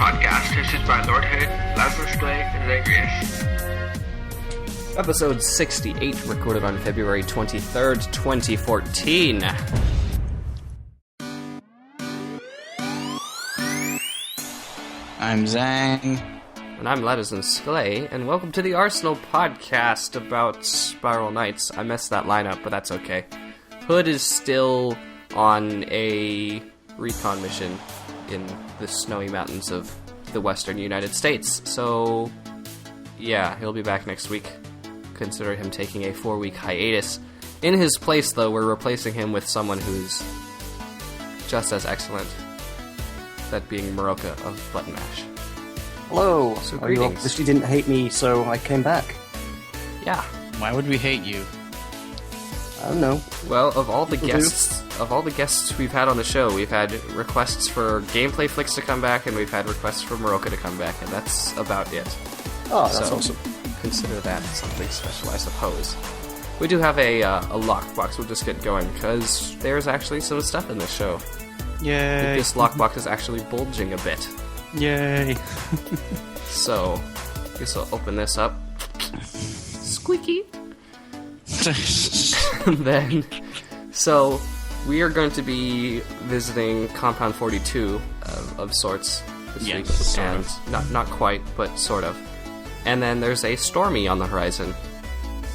podcast hosted by Lord Hood, Lazarus Clay, and Zagreus. Episode 68, recorded on February 23rd, 2014. I'm Zang. And I'm Ledison Sklay, and welcome to the Arsenal podcast about Spiral Knights. I messed that line up, but that's okay. Hood is still on a recon mission in the snowy mountains of the western United States, so yeah, he'll be back next week. Consider him taking a 4-week hiatus. In his place, though, we're replacing him with someone who's just as excellent, that being Meroka of Button Mash. Hello. So You greetings. obviously didn't hate me, so I came back. Yeah. Why would we hate you? I don't know. Well, of all the guests we've had on the show, we've had requests for Gameplay Flicks to come back, and we've had requests for Meroka to come back, and that's about it. Oh, that's So, awesome. Consider that something special, I suppose. We do have a lockbox. We'll just get going, because there's actually some stuff in this show. Yay! This lockbox is actually bulging a bit. Yay! So, I guess I'll open this up. Squeaky! Then, so, we are going to be visiting Compound 42 of sorts this Yes, week. sort And of. not quite, but sort of. And then there's a Stormy on the horizon.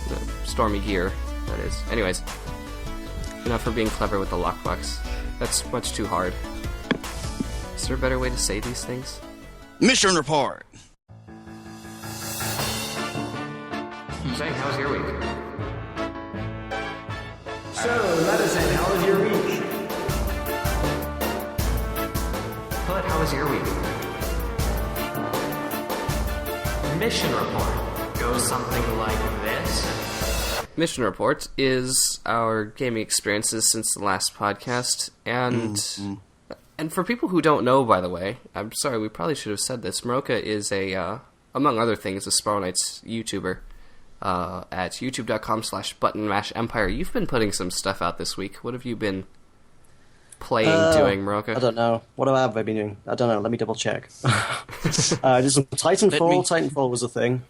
The Stormy gear, that is. Anyways, enough for being clever with the lockbox. That's much too hard. Is there a better way to say these things? Mission report! Zane, how's your week? So, Medicine, how was your week? Hood, how was your week? Mission report goes something like this. Mission report is our gaming experiences since the last podcast, and for people who don't know, by the way, I'm sorry, we probably should have said this. Meroka is a, among other things, a Spiral Knights YouTuber at youtube.com/buttonmashempire. You've been putting some stuff out this week. What have you been playing, doing, Meroka? I don't know. What have I been doing? I don't know. Let me double check. Just some Titanfall. Titanfall was a thing.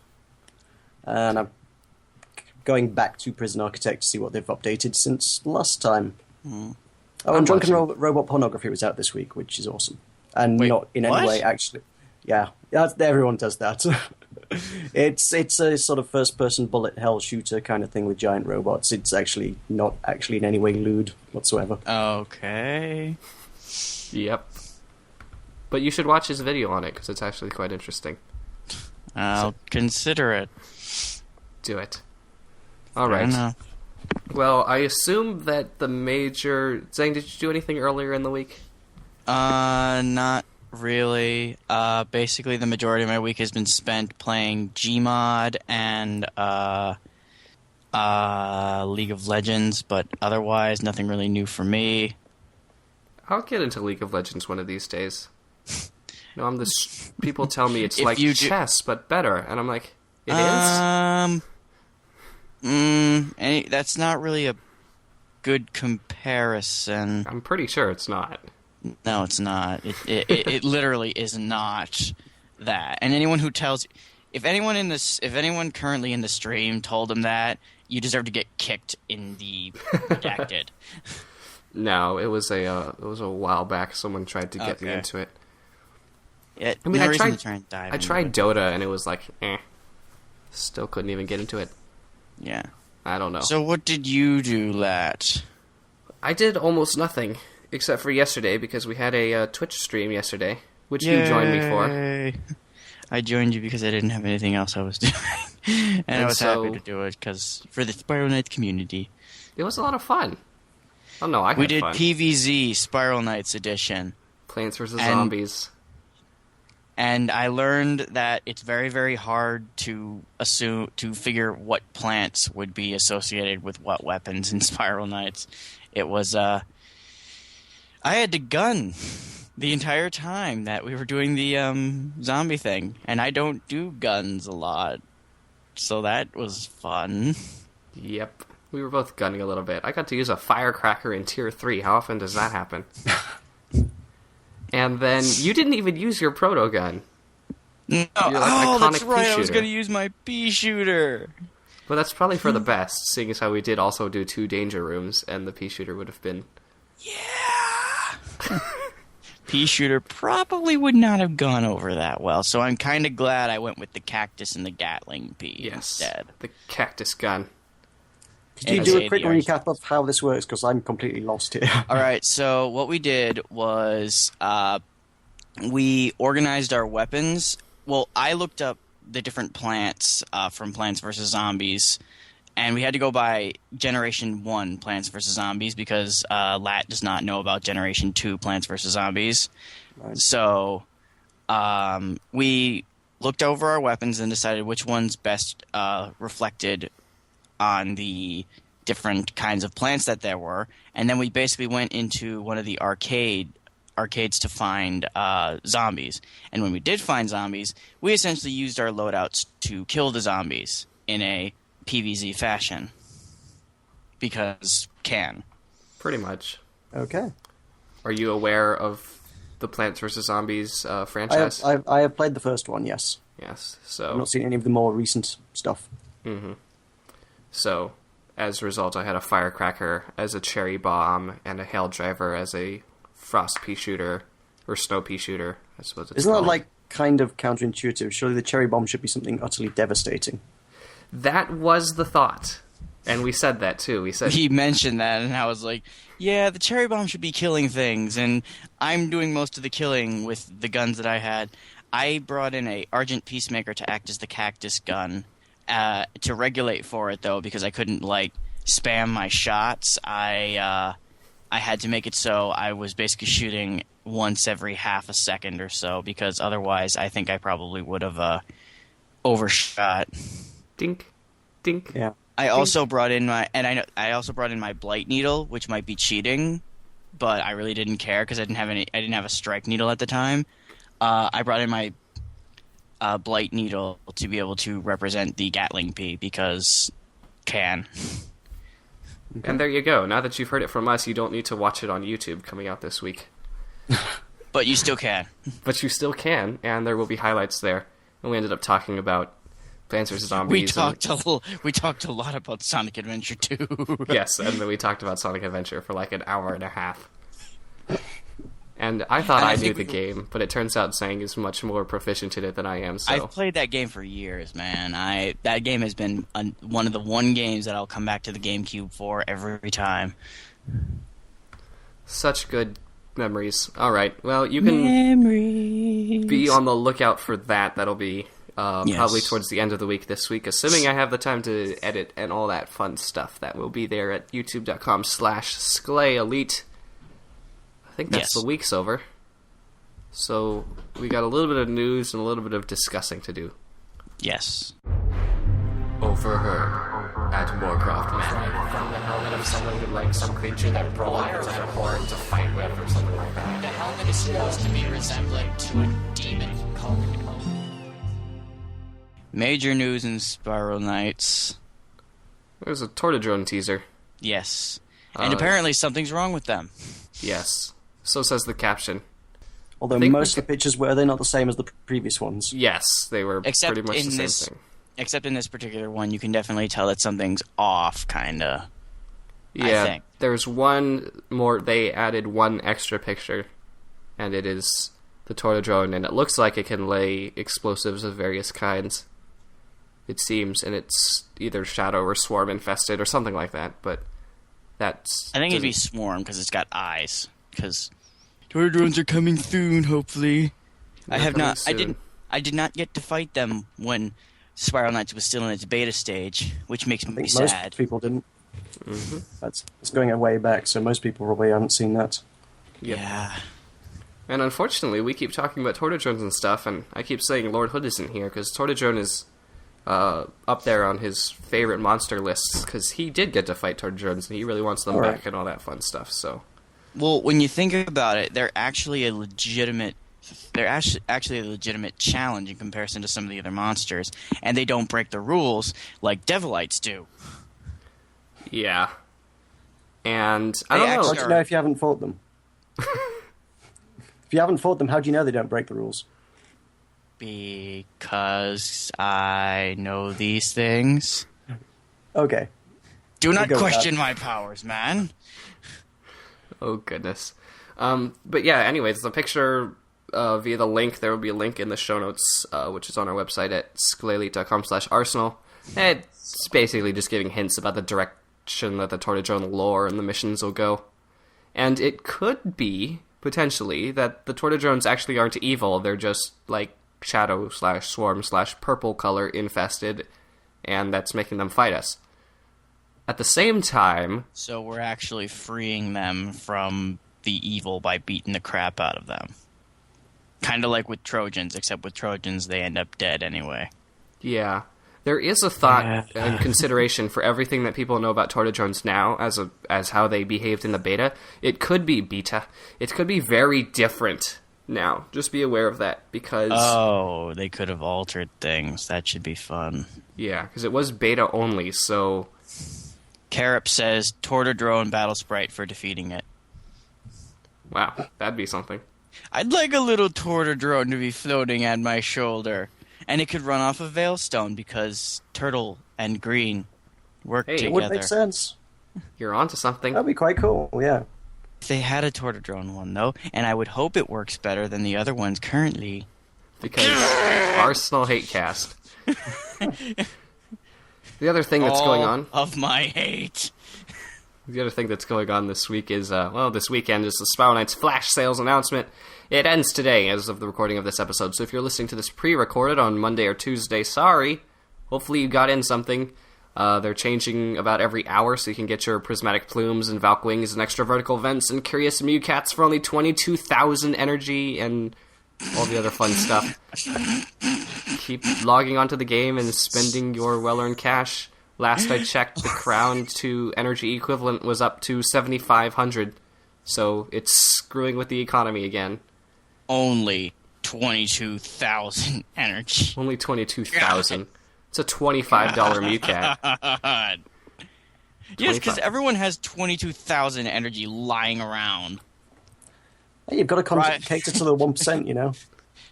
And I'm going back to Prison Architect to see what they've updated since last time. Oh, and Drunken Robot Pornography was out this week, which is awesome. And Wait, not in what? any way, actually. Yeah, everyone does that. It's a sort of first-person bullet hell shooter kind of thing with giant robots. It's actually not actually in any way lewd whatsoever. Okay. Yep. But you should watch his video on it, because it's actually quite interesting. I'll consider it. Do it. I Alright. don't know. Well, I assume that the major... Zang, did you do anything earlier in the week? Not really. Basically the majority of my week has been spent playing Gmod and, League of Legends, but otherwise nothing really new for me. I'll get into League of Legends one of these days. No, I'm this... People tell me it's If like you do- chess, but better. And I'm like, it is? That's not really a good comparison. I'm pretty sure it's not. No, it's not. It literally is not that. And anyone who tells, if anyone currently in the stream told them that, you deserve to get kicked in the redacted. No, it was a while back. Someone tried to get me Okay. into it. I I mean, I reason tried- to try and dive I into tried it. Dota, and it was like, Still couldn't even get into it. Yeah. I don't know. So what did you do, Lat? I did almost nothing, except for yesterday, because we had a Twitch stream yesterday, which you joined me for. Yay. I joined you because I didn't have anything else I was doing. and I was so- happy to do it, because for the Spiral Knights community. It was a lot of fun. Oh no, I had We did fun. PvZ Spiral Knights Edition. Plants vs. and- Zombies. And I learned that it's very, very hard to figure what plants would be associated with what weapons in Spiral Knights. It was, I had to gun the entire time that we were doing the, zombie thing. And I don't do guns a lot. So that was fun. Yep. We were both gunning a little bit. I got to use a firecracker in Tier 3. How often does that happen? And then you didn't even use your proto gun. No, iconic that's right. pea I was shooter. going to use my pea shooter. But that's probably for the best, seeing as how we did also do 2 danger rooms, and the pea shooter would have been... Yeah. Pea shooter probably would not have gone over that well, so I'm kind of glad I went with the cactus and the Gatling pea instead. The cactus gun. Could you do a quick recap of how this works? Because I'm completely lost here. All right, so what we did was we organized our weapons. Well, I looked up the different plants from Plants vs. Zombies, and we had to go by Generation 1 Plants vs. Zombies because Lat does not know about Generation 2 Plants vs. Zombies. Right. So we looked over our weapons and decided which ones best reflected on the different kinds of plants that there were, and then we basically went into one of the arcades to find zombies. And when we did find zombies, we essentially used our loadouts to kill the zombies in a PvZ fashion. Because can. Pretty much. Okay. Are you aware of the Plants vs. Zombies franchise? I have played the first one, yes. Yes, I've so... not seen any of the more recent stuff. Mm-hmm. So, as a result, I had a firecracker as a cherry bomb and a hail driver as a frost pea shooter, or snow pea shooter, I suppose it's Isn't that called. like kind of counterintuitive? Surely the cherry bomb should be something utterly devastating. That was the thought. And we said that too. We said... He mentioned that, and I was like, yeah, the cherry bomb should be killing things, and I'm doing most of the killing with the guns that I had. I brought in a Argent Peacemaker to act as the cactus gun. To regulate for it, though, because I couldn't, spam my shots, I had to make it so I was basically shooting once every half a second or so, because otherwise I think I probably would have overshot. Dink. Dink. Yeah. I also brought in I also brought in my Blight Needle, which might be cheating, but I really didn't care because I didn't have a Strike Needle at the time. I brought in my Blight Needle to be able to represent the Gatling Pea because can. And there you go. Now that you've heard it from us, you don't need to watch it on YouTube coming out this week. But you still can. But you still can, and there will be highlights there. And we ended up talking about Plants vs. Zombies. We talked a lot about Sonic Adventure 2. Yes, and then we talked about Sonic Adventure for like an hour and a half. And I thought I knew the game, but it turns out Zhang is much more proficient in it than I am, so... I've played that game for years, man. That game has been one of the one games that I'll come back to the GameCube for every time. Such good memories. Alright, well, you can be on the lookout for that. That'll be probably towards the end of the week this week, assuming I have the time to edit and all that fun stuff. That will be there at youtube.com/SclayElite. I think that's the week's over. So we got a little bit of news and a little bit of discussing to do. Yes. Overheard at Moorcroft Manor. From the helmet of someone who likes some creature that brawls their horn to fight with or something like that. The helmet is supposed to be resembling to a demon called... Major news in Spiral Knights. There's a Tortodrone teaser. Yes. And apparently something's wrong with them. Yes. So says the caption. Although most of the pictures, were they not the same as the previous ones? Yes, they were pretty much the same thing. Except in this particular one, you can definitely tell that something's off, kinda. Yeah, I think. There's one more, they added one extra picture, and it is the Tortodrone, and it looks like it can lay explosives of various kinds. It seems, and it's either Shadow or Swarm infested or something like that, but that's... I think it'd be Swarm, because it's got eyes. Because Tortodrones are coming soon, hopefully. I did not get to fight them when Spiral Knights was still in its beta stage, which makes me sad. Most people didn't. Mm-hmm. It's going way back, so most people probably haven't seen that. Yep. Yeah. And unfortunately, we keep talking about Tortodrones and stuff, and I keep saying Lord Hood isn't here, because Tortodrone is up there on his favorite monster lists, because he did get to fight Tortodrones, and he really wants them back and all that fun stuff, so... Well, when you think about it, they're actually a legitimate challenge in comparison to some of the other monsters, and they don't break the rules like Devilites do. Yeah. And I don't know. How'd you know if you haven't fought them? If you haven't fought them, how do you know they don't break the rules? Because I know these things. Okay. Do not We'll go with question that. my powers, man. Oh, goodness. But yeah, anyways, the picture via the link, there will be a link in the show notes, which is on our website at skellelite.com/arsenal. It's basically just giving hints about the direction that the Tortodrone lore and the missions will go. And it could be, potentially, that the Tortodrones actually aren't evil. They're just, like, shadow/swarm/purple color infested, and that's making them fight us. At the same time... So we're actually freeing them from the evil by beating the crap out of them. Kind of like with Trojans, except with Trojans they end up dead anyway. Yeah. There is a thought and consideration for everything that people know about Tortodrones now as how they behaved in the beta. It could be beta. It could be very different now. Just be aware of that, because... Oh, they could have altered things. That should be fun. Yeah, because it was beta only, so... Carop says, Tortodrone battle sprite for defeating it. Wow, that'd be something. I'd like a little Tortodrone to be floating at my shoulder. And it could run off a Veilstone because Turtle and Green work Hey, it together. It would make sense. You're onto something. That'd be quite cool, yeah. If they had a Tortodrone one, though, and I would hope it works better than the other ones currently. Because Arsenal hate cast. The other thing that's going on... Of my hate. The other thing that's going on this week is, this weekend is the Spiral Knights flash sales announcement. It ends today as of the recording of this episode, so if you're listening to this pre-recorded on Monday or Tuesday, sorry. Hopefully you got in something. They're changing about every hour, so you can get your Prismatic Plumes and Valk Wings and extra vertical vents and Curious Mew Cats for only 22,000 energy and all the other fun stuff. Keep logging onto the game and spending your well-earned cash. Last I checked, the crown to energy equivalent was up to 7,500, so it's screwing with the economy again. Only 22,000 energy. Only 22,000. It's a $25 Mew Cat. God. Yes, because 25. everyone has 22,000 energy lying around. Hey, you've got to Right. cater to the 1%, you know?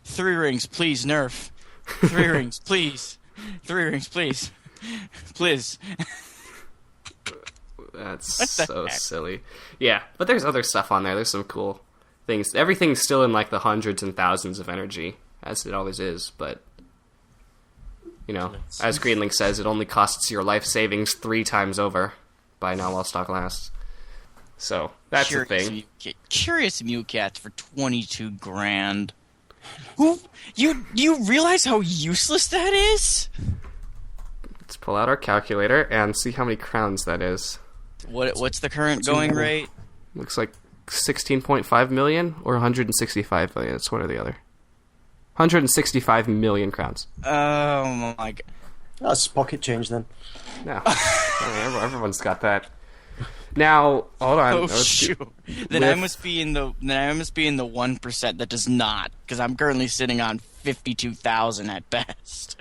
3 rings, please, nerf. 3 rings, please. 3 rings, please. Please. That's What the so heck? silly. Yeah, but there's other stuff on there. There's some cool things. Everything's still in like the hundreds and thousands of energy, as it always is, but... You know, as Greenlink says, it only costs your life savings 3 times over. Buy now while stock lasts. So, that's the thing. Curious Mew Cats for 22 grand. Who? You realize how useless that is? Let's pull out our calculator and see how many crowns that is. What's the current going rate? Looks like 16.5 million or 165 million. It's one or the other. 165 million crowns. Oh my god. That's pocket change then. No. I mean, everyone's got that. Now, hold on. Oh Let's do- shoot! Then I with- must be in the 1% that does not, because I'm currently sitting on 52,000 at best.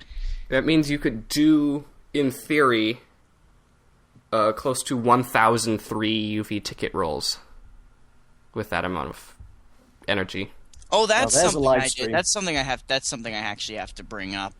That means you could do, in theory, close to 1,003 UV ticket rolls with that amount of energy. Oh, that's there's a something live I stream. did. That's something I have. That's something I actually have to bring up.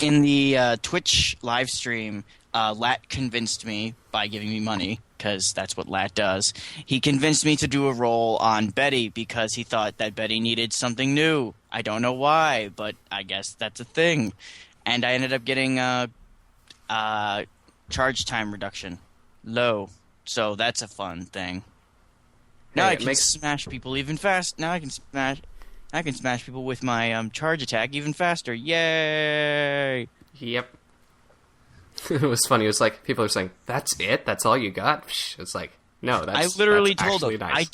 In the Twitch live stream, Lat convinced me by giving me money, because that's what Lat does. He convinced me to do a roll on Betty because he thought that Betty needed something new. I don't know why, but I guess that's a thing. And I ended up getting charge time reduction, low. So that's a fun thing. Now Hey, I it can makes- smash people even fast. Now I can smash people with my charge attack even faster. Yay! Yep. It was funny. It was like, people are saying, that's it? That's all you got? Psh, it's like, no, I that's literally that's told actually them nice.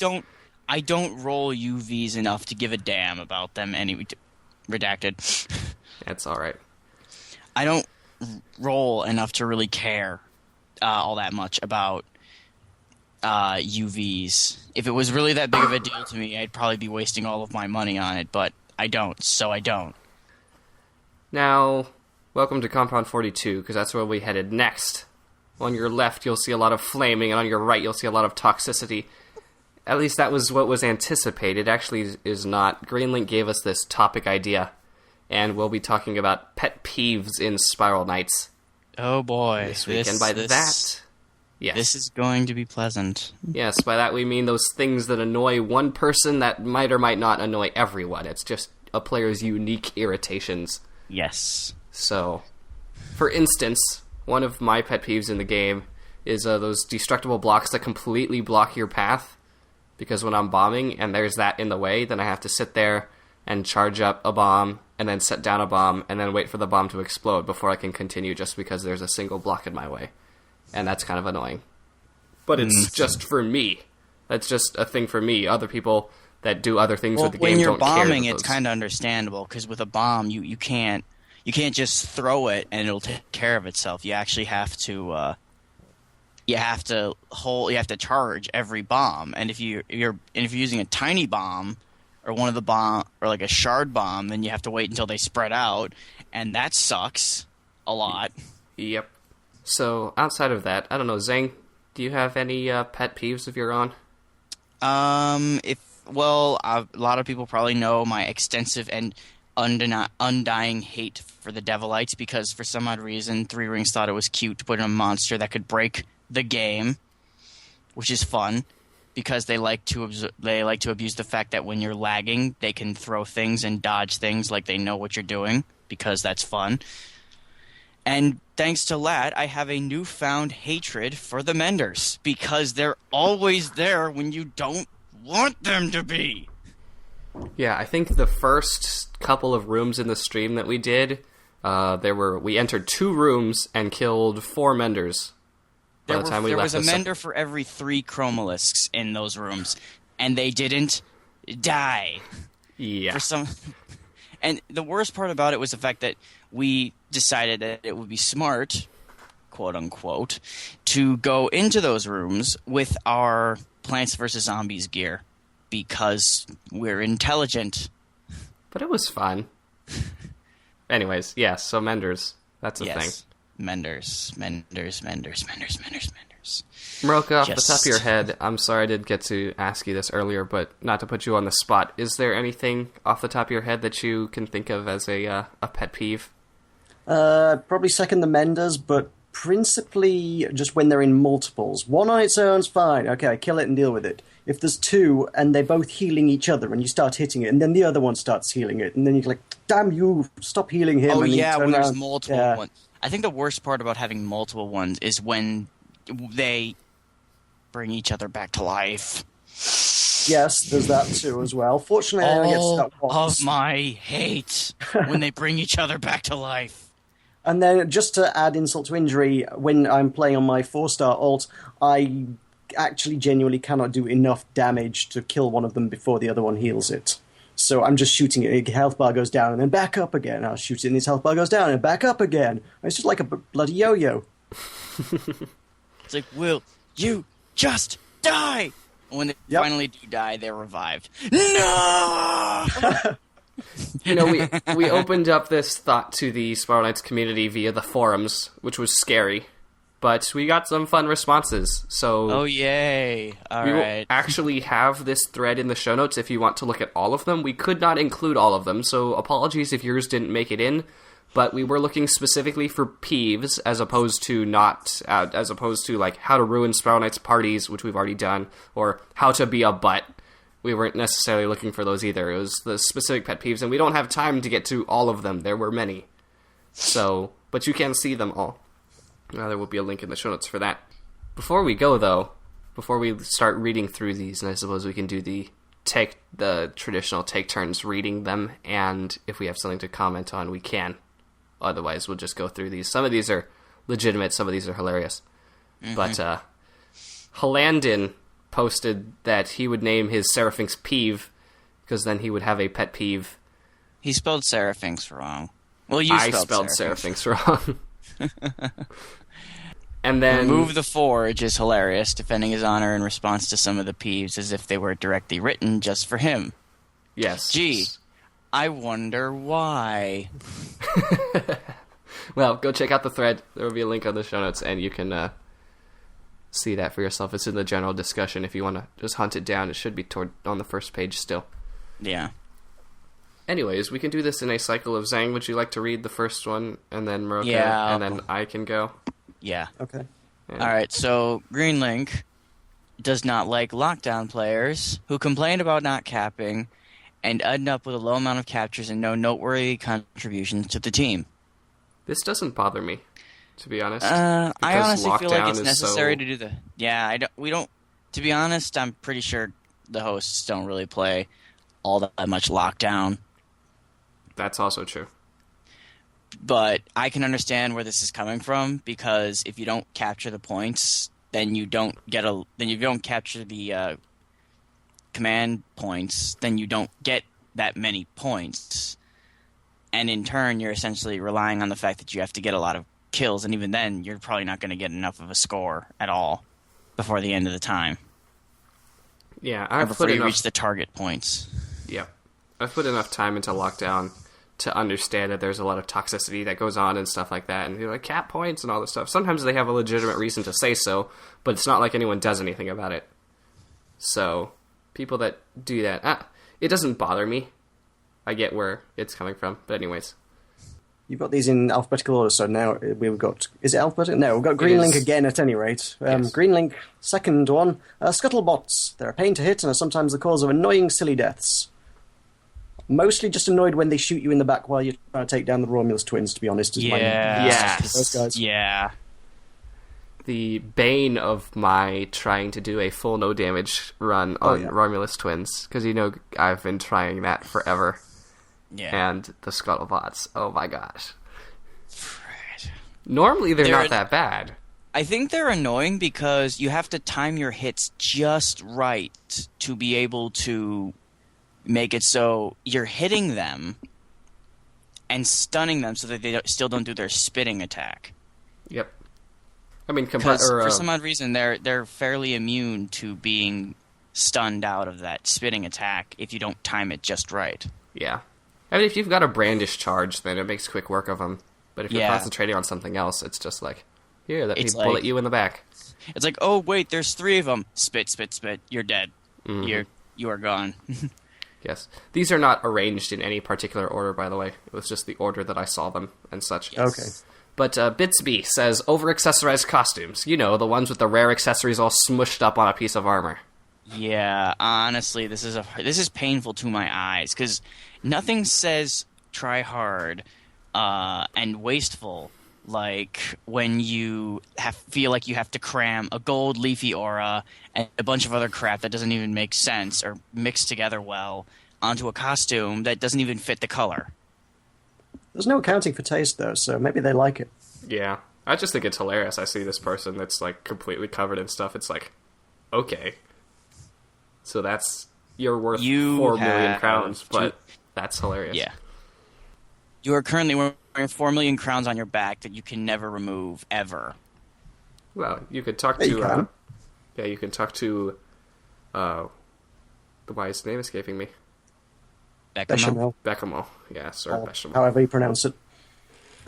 I don't roll UVs enough to give a damn about them. Anyway, redacted. That's alright. I don't roll enough to really care all that much about UVs. If it was really that big of a deal to me, I'd probably be wasting all of my money on it, but I don't, so I don't. Now, welcome to Compound 42, because that's where we headed next. On your left, you'll see a lot of flaming, and on your right, you'll see a lot of toxicity. at least that was what was anticipated. Actually is not. Greenlink gave us this topic idea, and we'll be talking about pet peeves in Spiral Knights Oh boy. this week. And by that, yes. This is going to be pleasant. Yes, by that we mean those things that annoy one person that might or might not annoy everyone. It's just a player's unique irritations. Yes. So, for instance, one of my pet peeves in the game is those destructible blocks that completely block your path. Because when I'm bombing and there's that in the way, then I have to sit there and charge up a bomb, and then set down a bomb, and then wait for the bomb to explode before I can continue just because there's a single block in my way. And that's kind of annoying. But it's just for me. That's just a thing for me. Other people that do other things with the game don't care. When you're bombing, it's kind of understandable, because with a bomb, you can't just throw it and it'll take care of itself. You actually have to charge every bomb. And if you're using a tiny bomb or one of the bomb or like a shard bomb, then you have to wait until they spread out, and that sucks a lot. Yep. So outside of that, I don't know, Zhang, do you have any pet peeves of your own? A lot of people probably know my extensive and undying hate for the Devilites, because for some odd reason, Three Rings thought it was cute to put in a monster that could break the game, which is fun, because they like to abuse the fact that when you're lagging, they can throw things and dodge things like they know what you're doing, because that's fun. And thanks to Lat, I have a newfound hatred for the Menders, because they're always there when you don't want them to be. Yeah, I think the first couple of rooms in the stream that we did, we entered 2 rooms and killed 4 Menders. There was a Mender for every 3 Chromalisks in those rooms, and they didn't die. Yeah. And the worst part about it was the fact that we decided that it would be smart, quote unquote, to go into those rooms with our Plants vs. Zombies gear, because we're intelligent. But it was fun. Anyways, yes, so Menders. That's a thing. Menders. Meroka, off the top of your head, I'm sorry I did get to ask you this earlier, but not to put you on the spot, is there anything off the top of your head that you can think of as a pet peeve? Probably second the Menders, but principally just when they're in multiples. One on its own's fine. Okay, kill it and deal with it. If there's 2 and they're both healing each other and you start hitting it, and then the other one starts healing it, and then you're like, damn you, stop healing him. Oh, and yeah, when there's around. multiple ones. I think the worst part about having multiple ones is when they bring each other back to life. Yes, there's that too as well. Fortunately, I only get stuck once. Of my hate when they bring each other back to life. And then, just to add insult to injury, when I'm playing on my 4-star ult, I actually genuinely cannot do enough damage to kill one of them before the other one heals it. So I'm just shooting it, his health bar goes down and then back up again. I'll shoot it and his health bar goes down and back up again. It's just like a bloody yo-yo. It's like, will you just die? When they finally do die, they're revived. No! You know, we opened up this thought to the Spiral Knights community via the forums, which was scary. But we got some fun responses, so... Oh, yay. All we right. will actually have this thread in the show notes if you want to look at all of them. We could not include all of them, so apologies if yours didn't make it in. But we were looking specifically for peeves, as opposed to like how to ruin Spiral Knights parties, which we've already done, or how to be a butt. We weren't necessarily looking for those either. It was the specific pet peeves, and we don't have time to get to all of them. There were many. So, but you can see them all. There will be a link in the show notes for that. Before we go, though, before we start reading through these, and I suppose we can do the traditional take turns reading them, and if we have something to comment on, we can. Otherwise, we'll just go through these. Some of these are legitimate, some of these are hilarious. Mm-hmm. But Halandin posted that he would name his Seraphynx Peeve, because then he would have a pet peeve. He spelled Seraphynx wrong. Well, I spelled Seraphynx wrong. And then Remove the Forge is hilarious, defending his honor in response to some of the peeves as if they were directly written just for him. Yes. Gee, I wonder why. Well, go check out the thread. There will be a link on the show notes, and you can see that for yourself. It's in the general discussion. If you want to just hunt it down, it should be on the first page still. Yeah. Anyways, we can do this in a cycle of Zhang. Would you like to read the first one, and then Meroka, Yeah. and then I can go? Yeah. Okay. And- All right, so Green Link does not like lockdown players who complain about not capping and end up with a low amount of captures and no noteworthy contributions to the team. This doesn't bother me, to be honest. I because honestly feel like lockdown it's is necessary so- to do the. Yeah, we don't. To be honest, I'm pretty sure the hosts don't really play all that much lockdown. That's also true. But I can understand where this is coming from, because if you don't capture the points, then you don't capture the command points, then you don't get that many points. And in turn, you're essentially relying on the fact that you have to get a lot of kills, and even then, you're probably not going to get enough of a score at all before the end of the time. Yeah, Or I've before put you enough. reach the target points. Yeah, I've put enough time into lockdown to understand that there's a lot of toxicity that goes on and stuff like that, and like cap points and all this stuff. Sometimes they have a legitimate reason to say so, but it's not like anyone does anything about it. So, people that do that, it doesn't bother me. I get where it's coming from, but anyways. You've got these in alphabetical order, so now we've got... Is it alphabetical? No, we've got Green It Link is. again at any rate. Yes. Green Link, second one. Scuttlebots. They're a pain to hit and are sometimes the cause of annoying, silly deaths. Mostly just annoyed when they shoot you in the back while you're trying to take down the Romulus twins, to be honest. Is Yes. Those guys. Yeah. The bane of my trying to do a full no damage run on Romulus twins, because I've been trying that forever. Yeah. And the Scuttlebots, oh my gosh. Fred. Normally they're They're not that bad. I think they're annoying because you have to time your hits just right to be able to make it so you're hitting them and stunning them so that they still don't do their spitting attack. Yep. I mean, Because for some odd reason, they're fairly immune to being stunned out of that spitting attack if you don't time it just right. yeah. I mean, if you've got a brandish charge, then it makes quick work of them. But if you're Yeah. concentrating on something else, it's just like, here, let me It's bullet like- you in the back. It's like, oh wait, there's 3 of them. Spit, spit, spit. You're dead. Mm-hmm. You are gone. Yes. These are not arranged in any particular order, by the way. It was just the order that I saw them and such. Okay. But Bitsby says, over-accessorized costumes. You know, the ones with the rare accessories all smushed up on a piece of armor. Yeah, honestly, this is painful to my eyes because nothing says try hard and wasteful like when you feel like you have to cram a gold leafy aura and a bunch of other crap that doesn't even make sense or mix together well onto a costume that doesn't even fit the color. There's no accounting for taste, though, so maybe they like it. Yeah. I just think it's hilarious. I see this person that's, like, completely covered in stuff. It's like, okay. So you're worth You 4 million have crowns, to- but that's hilarious. Yeah. You are currently wearing 4 million crowns on your back that you can never remove, ever. Well, you could talk Yeah, you to... can. Yeah, you can talk to... why is his name escaping me? Bechamel, Bechamel. Yeah, Sir or Bechamel. however you pronounce it.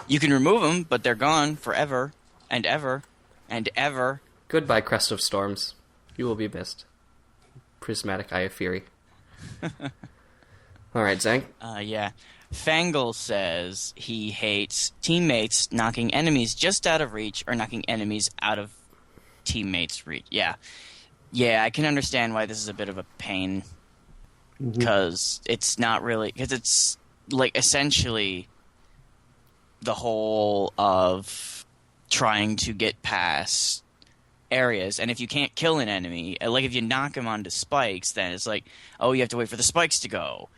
You can remove them, but they're gone forever and ever and ever. Goodbye, Crest of Storms. You will be missed. Prismatic Eye of Fury. Alright, Zang. Yeah. Fangle says he hates teammates knocking enemies just out of reach or knocking enemies out of teammates' reach. Yeah. Yeah, I can understand why this is a bit of a pain. Because it's not really... Because it's, like, essentially the whole of trying to get past areas. And if you can't kill an enemy, like if you knock him onto spikes, then it's like, oh, you have to wait for the spikes to go.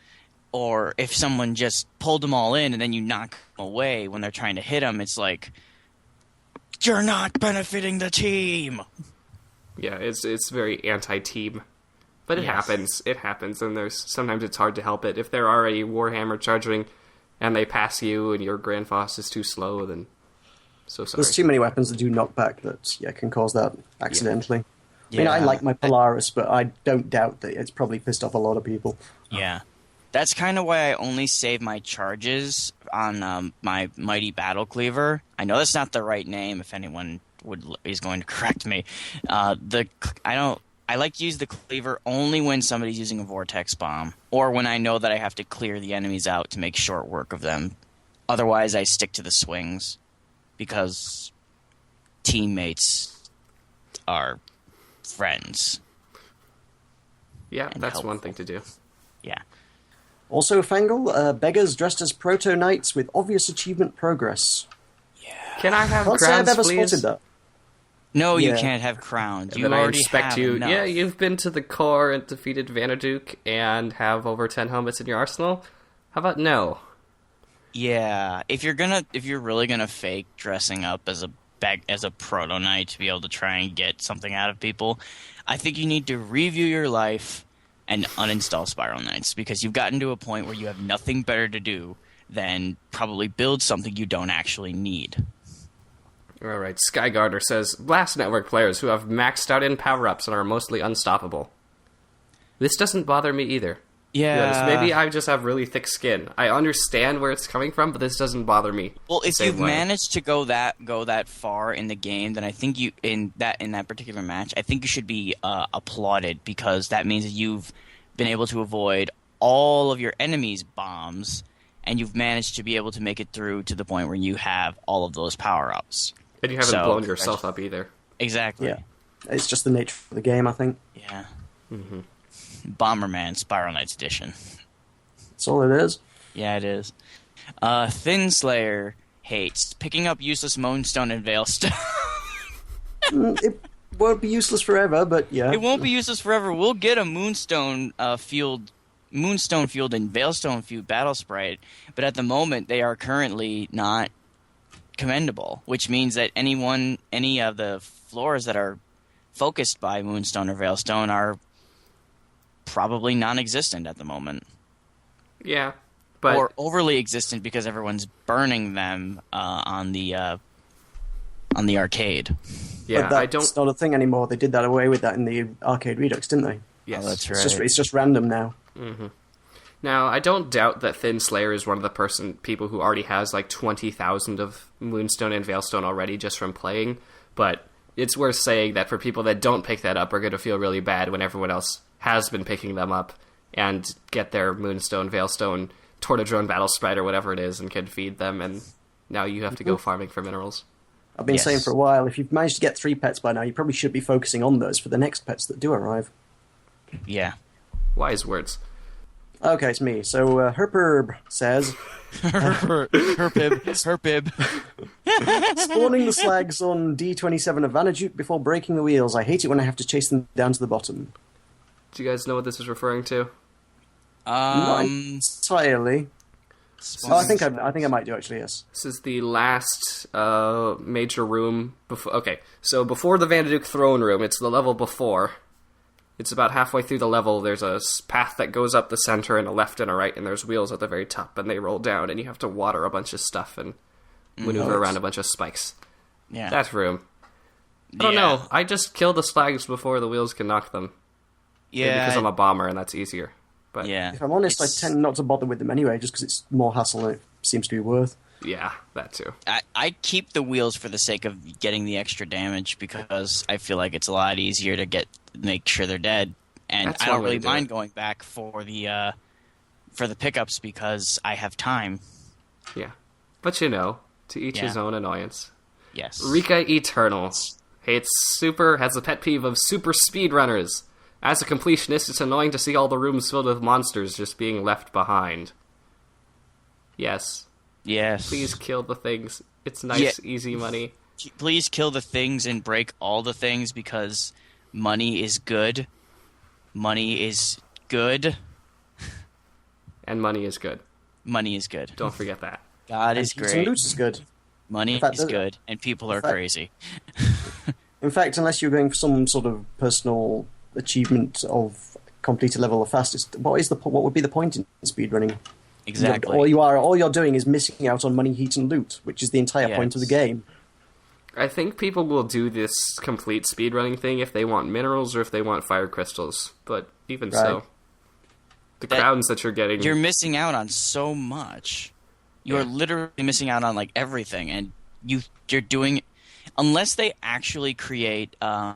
Or if someone just pulled them all in and then you knock them away when they're trying to hit them, it's like, you're not benefiting the team. Yeah, it's very anti-team. But it Yes. happens. It happens, and sometimes it's hard to help it. If they're already Warhammer charging and they pass you and your Grand Foss is too slow, then so sorry. There's too many weapons that do knockback that can cause that accidentally. I mean, I Yeah. like my Polaris, but I don't doubt that it's probably pissed off a lot of people. Yeah. That's kind of why I only save my charges on my Mighty Battle Cleaver. I know that's not the right name if anyone is going to correct me. I like to use the cleaver only when somebody's using a vortex bomb, or when I know that I have to clear the enemies out to make short work of them. Otherwise, I stick to the swings because teammates are friends. Yeah, that's helpful. one thing to do. Yeah. Also, Fangle, beggars dressed as proto-knights with obvious achievement progress. Can I have Can't say I've crowns, ever please? spotted that. No, you Yeah. can't have crowns. You Then I already expect have you. enough. Yeah, you've been to the core and defeated Vanaduke and have over 10 helmets in your arsenal. How about no? Yeah, if you're really gonna fake dressing up as a proto knight to be able to try and get something out of people, I think you need to review your life and uninstall Spiral Knights, because you've gotten to a point where you have nothing better to do than probably build something you don't actually need. All right, Skygarder says, Blast Network players who have maxed out in power-ups and are mostly unstoppable. This doesn't bother me either. Yeah. Maybe I just have really thick skin. I understand where it's coming from, but this doesn't bother me. Well, if Same you've way. managed to go that far in the game, then I think you in that particular match, I think you should be applauded, because that means that you've been able to avoid all of your enemies' bombs, and you've managed to be able to make it through to the point where you have all of those power-ups. And you haven't So- blown yourself up either. Exactly. Yeah. It's just the nature of the game, I think. Yeah. Mm-hmm. Bomberman Spiral Knights Edition. That's all it is. Yeah, it is. Thin Slayer hates picking up useless Moonstone and Veilstone. It won't be useless forever, but yeah. It won't be useless forever. We'll get a Moonstone fueled and Veilstone fueled battle sprite, but at the moment they are currently not commendable, which means that any of the floors that are focused by Moonstone or Veilstone are probably non-existent at the moment. Yeah, but Or overly existent because everyone's burning them on the arcade. yeah, but I that's don't. not a thing anymore. They did that away with that in the Arcade Redux, didn't they? Yes, Oh, that's It's just random now. Now, I don't doubt that Thin Slayer is one of the people who already has like 20,000 of Moonstone and Veilstone already just from playing, but it's worth saying that for people that don't pick that up are going to feel really bad when everyone else has been picking them up and get their Moonstone, Veilstone, Tortodrone Battle Sprite or whatever it is and can feed them, and now you have to go farming for minerals. I've been Yes. saying for a while, if you've managed to get 3 pets by now, you probably should be focusing on those for the next pets that do arrive. Yeah. Wise words. Okay, it's me. So, Herperb says, Herpib. spawning the slags on D27 of Vanaduke before breaking the wheels. I hate it when I have to chase them down to the bottom. Do you guys know what this is referring to? Not entirely. Oh, I think I might do, actually, yes. This is the last major room. Okay, so before the Vanaduke throne room, it's the level before. It's about halfway through the level. There's a path that goes up the center and a left and a right, and there's wheels at the very top, and they roll down, and you have to water a bunch of stuff and maneuver around a bunch of spikes. Yeah. That room. I don't know. I just kill the slags before the wheels can knock them. Maybe Yeah. because I'm a bomber, and that's easier. But Yeah. If I'm honest, It's- I tend not to bother with them anyway, just because it's more hassle than it seems to be worth. yeah, that too. I keep the wheels for the sake of getting the extra damage, because I feel like it's a lot easier to make sure they're dead, and That's I one don't way to really do mind it. going back for the pickups because I have time. Yeah. But to each his Yeah. own annoyance. Yes. Rika Eternal has a pet peeve of super speedrunners. As a completionist, it's annoying to see all the rooms filled with monsters just being left behind. Yes. Yes. Please kill the things. It's nice, easy money. Please kill the things and break all the things, because money is good. Money is good. And money is good. Money is good. Don't forget that. God is Some great. loot is good. Money In fact, is good, and people are fact- crazy. In fact, unless you're going for some sort of personal achievement of complete a level the fastest, what would be the point in speedrunning? Exactly. All you're doing is missing out on money, heat, and loot, which is the entire point of the Yes. game. I think people will do this complete speedrunning thing if they want minerals or if they want fire crystals. But even so, Right. the crowns that you're getting... You're missing out on so much. You're Yeah. literally missing out on like everything, and you're doing. unless they actually create a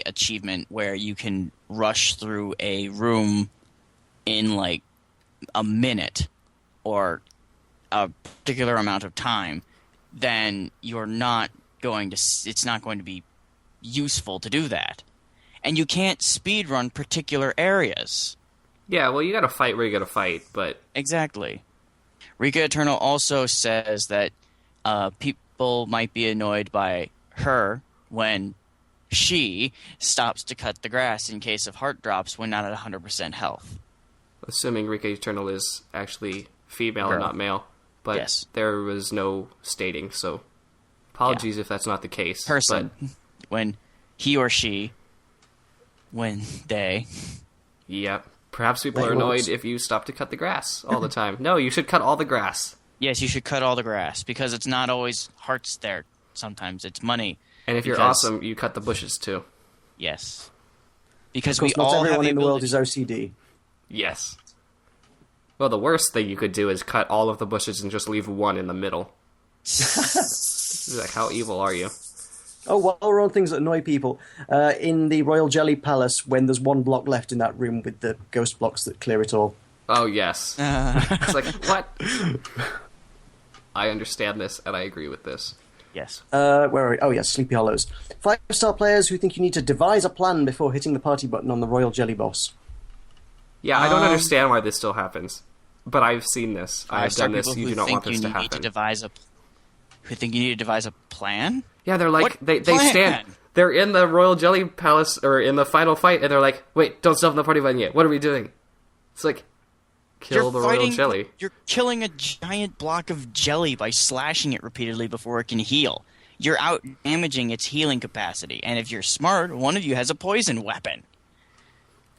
achievement where you can rush through a room in like a minute or a particular amount of time, then you're not going to. It's not going to be useful to do that, and you can't speedrun particular areas. Yeah, well, you gotta fight where you gotta fight, but Exactly. Rika Eternal also says that people might be annoyed by her when she stops to cut the grass in case of heart drops when not at 100% health. assuming Rika Eternal is actually female and Girl. not male. But Yes. there was no stating, so apologies if that's not the case. Person. When he or she. When they. But, yep. Perhaps people are They annoyed won't. if you stop to cut the grass all the time. No, you should cut all the grass. Yes, you should cut all the grass because it's not always hearts there. Sometimes it's money. And if you're Because- awesome, you cut the bushes too. Yes. Because Of course, we not all have everyone the in the world ability. is OCD. Yes. Well, the worst thing you could do is cut all of the bushes and just leave one in the middle. Like, how evil are you? Oh, while we're on things that annoy people, in the Royal Jelly Palace, when there's one block left in that room with the ghost blocks that clear it all. Oh, yes. It's like, what? I understand this, and I agree with this. Yes. Where are we? Oh, yes, Sleepy Hollows. 5-star players who think you need to devise a plan before hitting the party button on the Royal Jelly boss. Yeah, I don't understand why this still happens. But I've seen this. I've Five-star done this. people You who do not think want this you to need happen. to devise a. Who think you need to devise a plan? Yeah, they're like, What they plan? stand. They're in the Royal Jelly Palace, or in the final fight, and they're like, wait, don't stop the party button yet. What are we doing? It's like, kill the Royal Jelly. You're killing a giant block of jelly by slashing it repeatedly before it can heal. You're out damaging its healing capacity, and if you're smart, one of you has a poison weapon.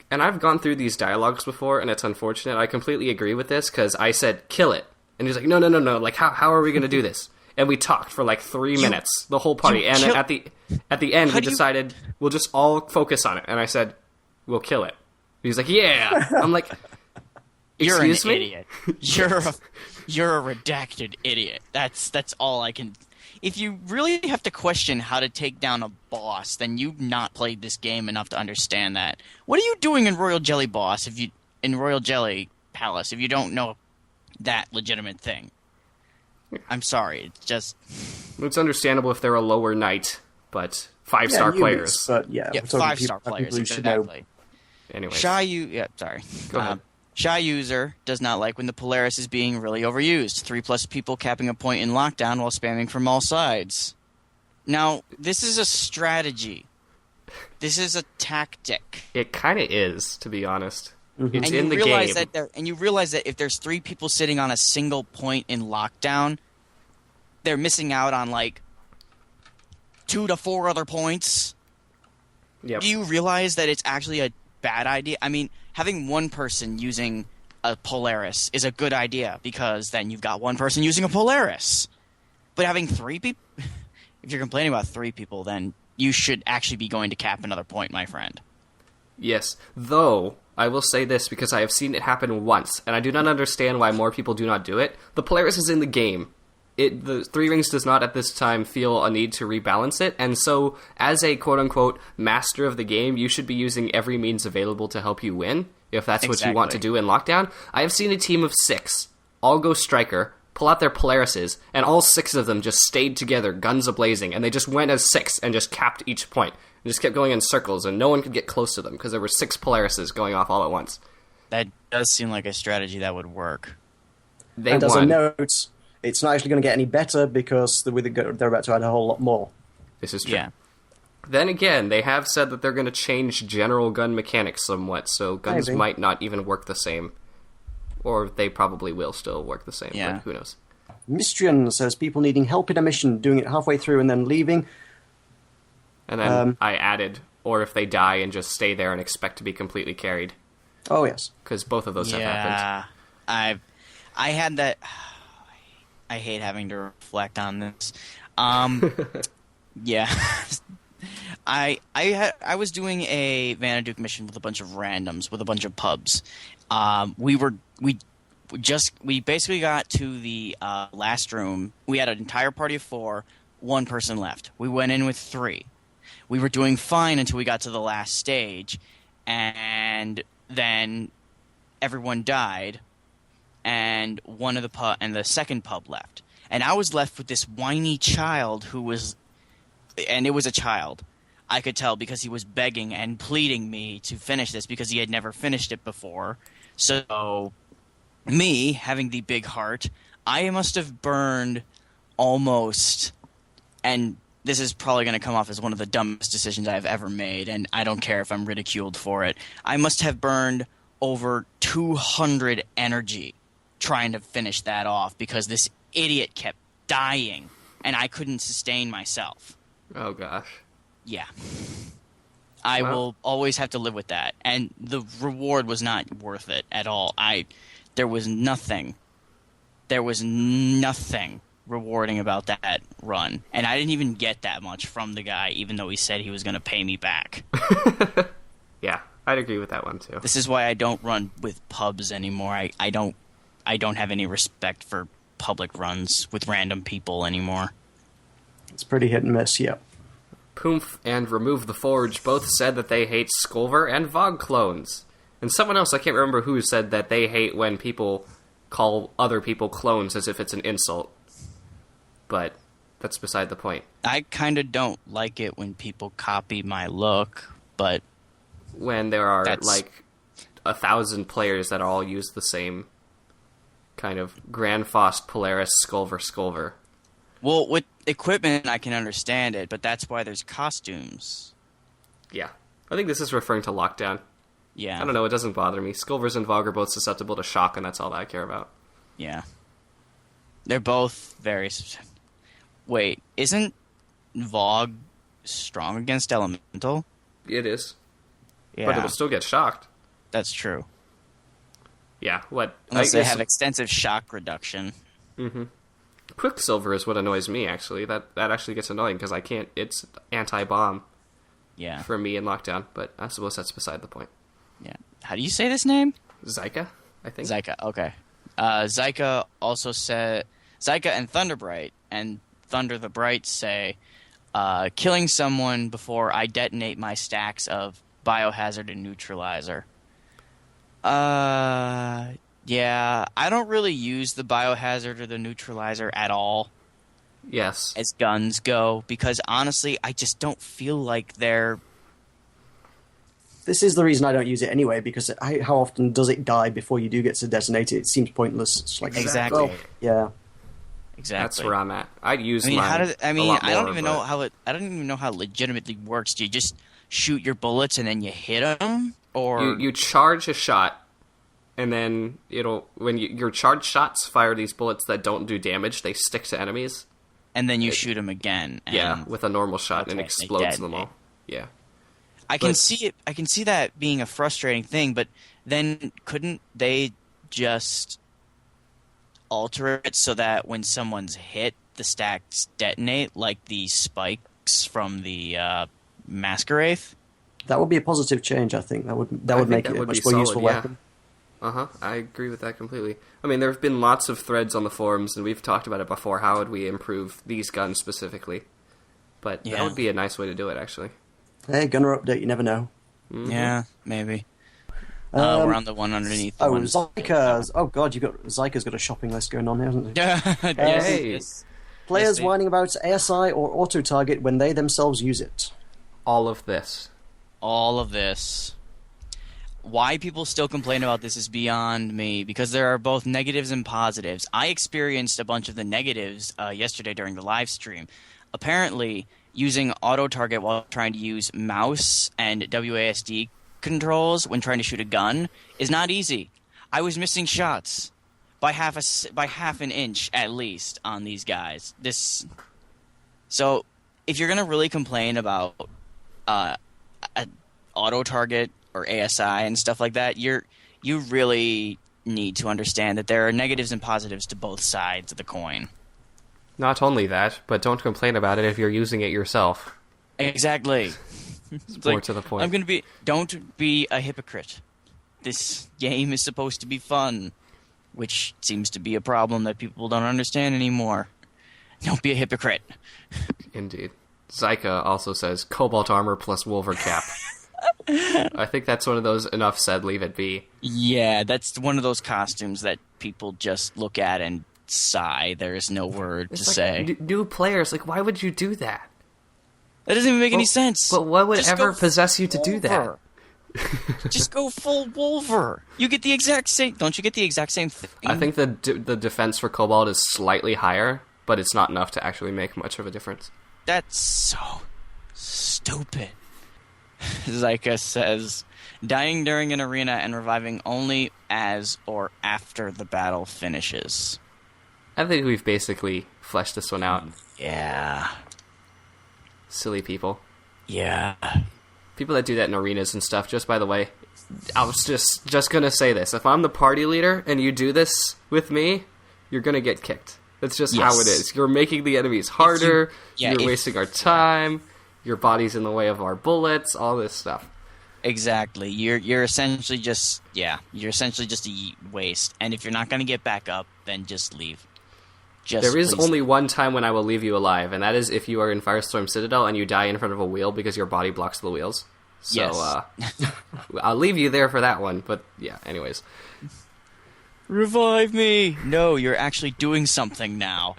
And I've gone through these dialogues before, and it's unfortunate. I completely agree with this, because I said, kill it. And he's like, no. Like, how are we going to do this? And we talked for like 3 minutes, the whole party. And then at the end, we decided we'll just all focus on it. And I said, we'll kill it. He's like, yeah. I'm like, You're an excuse me? idiot. You're a redacted idiot. That's all I can. If you really have to question how to take down a boss, then you've not played this game enough to understand that. What are you doing in Royal Jelly Palace if you don't know that legitimate thing? I'm sorry, it's just It's understandable if they're a lower knight, but 5-star Yeah, players. newbies, but yeah, yeah, we're talking 5-star people players who should know. exactly. Anyways, Go ahead. Shy user does not like when the Polaris is being really overused. 3+ people capping a point in lockdown while spamming from all sides. Now, this is a strategy. This is a tactic. it kind of is, to be honest. It's And in you the realize game. you realize that if there's 3 people sitting on a single point in lockdown, they're missing out on like 2 to 4 other points. Yep. Do you realize that it's actually a bad idea? I mean, having one person using a Polaris is a good idea because then you've got one person using a Polaris. But having 3 people, if you're complaining about 3 people, then you should actually be going to cap another point, my friend. Yes, though, I will say this because I have seen it happen once, and I do not understand why more people do not do it. The Polaris is in the game. The 3 Rings does not at this time feel a need to rebalance it, and so, as a quote-unquote master of the game, you should be using every means available to help you win, if that's what you want to do in Lockdown. I have seen a team of 6 all go Striker, pull out their Polarises, and all 6 of them just stayed together, guns a-blazing, and they just went as 6 and just capped each point. And just kept going in circles, and no one could get close to them, because there were 6 Polarises going off all at once. That does seem like a strategy that would work. They And as a won. note, it's not actually going to get any better because they're about to add a whole lot more. This is true. Yeah. Then again, they have said that they're going to change general gun mechanics somewhat, so guns Maybe. might not even work the same. Or they probably will still work the same, Yeah. but who knows. Mistrian says people needing help in a mission, doing it halfway through and then leaving. And then I added, or if they die and just stay there and expect to be completely carried, Oh, yes. because both of those have happened. Yeah, I had that. I hate having to reflect on this. Yeah, I was doing a Vanaduke mission with a bunch of randoms with a bunch of pubs. We we basically got to the last room. We had an entire party of 4, one person left. We went in with 3. We were doing fine until we got to the last stage, and then everyone died, and the second pub left. And I was left with this whiny child and it was a child. I could tell because he was begging and pleading me to finish this because he had never finished it before. So, me, having the big heart, I must have burned almost, and this is probably going to come off as one of the dumbest decisions I've ever made, and I don't care if I'm ridiculed for it. I must have burned over 200 energy trying to finish that off because this idiot kept dying, and I couldn't sustain myself. Oh, gosh. Yeah. I will always have to live with that, and the reward was not worth it at all. There was nothing rewarding about that run, and I didn't even get that much from the guy, even though he said he was going to pay me back. Yeah, I'd agree with that one too. This is why I don't run with pubs anymore. I don't have any respect for public runs with random people anymore. It's pretty hit and miss, yeah. Poomph and Remove the Forge both said that they hate Skulver and Vogue clones. And someone else, I can't remember who, said that they hate when people call other people clones as if it's an insult. But that's beside the point. I kind of don't like it when people copy my look, but... When there are, 1,000 players that all use the same kind of Grand Fost Polaris Skulver. Well, with equipment, I can understand it, but that's why there's costumes. Yeah. I think this is referring to Lockdown. Yeah. I don't know, it doesn't bother me. Skulvers and Vogue are both susceptible to shock, and that's all that I care about. Yeah. They're both very... Wait, isn't Vogue strong against Elemental? It is. Yeah. But it'll still get shocked. That's true. Yeah, what? Unless they have extensive shock reduction. Mm-hmm. Quicksilver is what annoys me, actually. That actually gets annoying, because I can't... It's anti-bomb for me in Lockdown, but I suppose that's beside the point. Yeah. How do you say this name? Zyka, I think. Zyka, okay. Zyka also said... Zyka and Thunderbright, and Thunder the Bright say, killing someone before I detonate my stacks of Biohazard and Neutralizer. Yeah, I don't really use the Biohazard or the Neutralizer at all. Yes. As guns go, because honestly, I just don't feel like they're... This is the reason I don't use it anyway, because how often does it die before you do get to detonate it? It seems pointless. It's like, exactly. Oh, yeah. Exactly. That's where I'm at. I'd use mine. I don't even know know how it legitimately works. Do you just shoot your bullets and then you hit them, or you charge a shot, and then your charged shots fire these bullets that don't do damage. They stick to enemies, and then you shoot them again. And, with a normal shot, and it explodes them all. Yeah. I can see it. I can see that being a frustrating thing, but then couldn't they just alter it so that when someone's hit, the stacks detonate like the spikes from the Masquerade? That would be a positive change, I think. That would make it a much more useful weapon. I agree with that completely. I mean, there have been lots of threads on the forums, and we've talked about it before. How would we improve these guns specifically? But that would be a nice way to do it, actually. Hey, gunner update, you never know. Mm-hmm. Yeah, maybe. We're on the one underneath. Zyka. Oh, God, Zyka's got a shopping list going on here, hasn't he? Yes. Players whining about ASI or auto-target when they themselves use it. All of this. Why people still complain about this is beyond me, because there are both negatives and positives. I experienced a bunch of the negatives yesterday during the live stream. Apparently, using auto-target while trying to use mouse and WASD controls when trying to shoot a gun is not easy. I was missing shots by half an inch at least on these guys. So if you're gonna really complain about auto target or ASI and stuff like that, you really need to understand that there are negatives and positives to both sides of the coin. Not only that, but don't complain about it if you're using it yourself. Exactly. It's more to the point. Don't be a hypocrite. This game is supposed to be fun. which seems to be a problem that people don't understand anymore. Don't be a hypocrite. Indeed. Zyka also says cobalt armor plus wolver cap. I think that's one of those enough said, leave it be. Yeah, that's one of those costumes that people just look at and sigh. There's no word to say. New players, like, why would you do that? That doesn't even make any sense. But what would Just ever go possess you to do that? Wolver. Just go full Wolver. You get the exact same... Don't you get the exact same thing? I think the defense for Cobalt is slightly higher, but it's not enough to actually make much of a difference. That's so stupid. Zyka says, dying during an arena and reviving only as or after the battle finishes. I think we've basically fleshed this one out. Yeah. Silly people. Yeah. People that do that in arenas and stuff, just by the way, I was just gonna say this. If I'm the party leader and you do this with me, you're gonna get kicked. That's just how it is. You're making the enemies harder, you're wasting our time, your body's in the way of our bullets, all this stuff. Exactly. You're essentially just a waste. And if you're not gonna get back up, then just leave. There is only one time when I will leave you alive, and that is if you are in Firestorm Citadel and you die in front of a wheel because your body blocks the wheels. So, yes. I'll leave you there for that one, but yeah, anyways. Revive me! No, you're actually doing something now.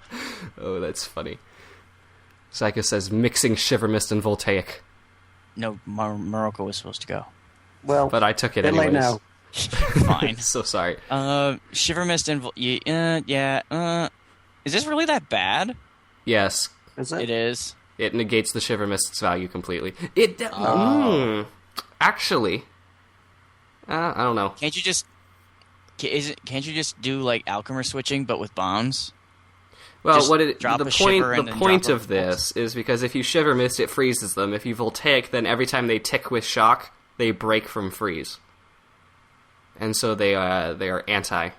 Oh, that's funny. Zyka says, mixing Shiver Mist and Voltaic. No, Meroka was supposed to go. Well, but I took it anyways. anyways. Now. Fine. So sorry. Shiver Mist and is this really that bad? Yes. Is it? It is. It negates the Shiver Mist's value completely. Actually, I don't know. Can't you just do like Alchemist switching but with bombs? Well, Just the point of this is because if you Shiver Mist, it freezes them. If you Voltaic, then every time they tick with shock, they break from freeze, and so they are anti.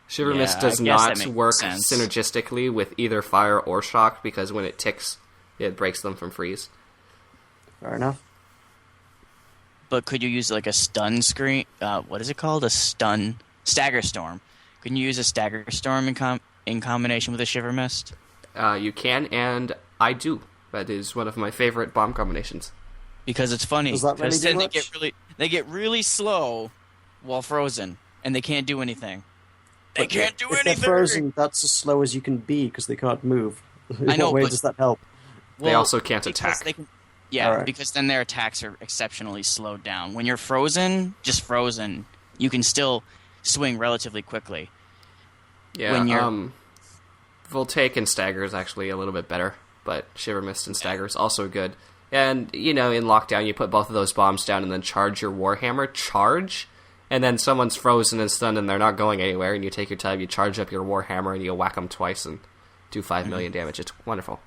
Shiver Mist does not work synergistically with either fire or shock because when it ticks, it breaks them from freeze. Fair enough. But could you use like a stun screen? What is it called? A stagger storm. Couldn't you use a stagger storm in combination with a Shiver Mist? You can, and I do. That is one of my favorite bomb combinations. Because it's funny. Does that really do then much? they get really slow while frozen, and they can't do anything. They can't do anything. If they're frozen, that's as slow as you can be because they can't move. I know, what way but- does that help? They also can't attack. Alright. Because then their attacks are exceptionally slowed down. When you're frozen, you can still swing relatively quickly. Yeah, when you're... Voltaic and Stagger is actually a little bit better, but Shiver Mist and Stagger is also good. And, in Lockdown, you put both of those bombs down and then charge your Warhammer. Charge? And then someone's frozen and stunned and they're not going anywhere, and you take your time, you charge up your Warhammer, and you whack them twice and do 5 million damage. It's wonderful.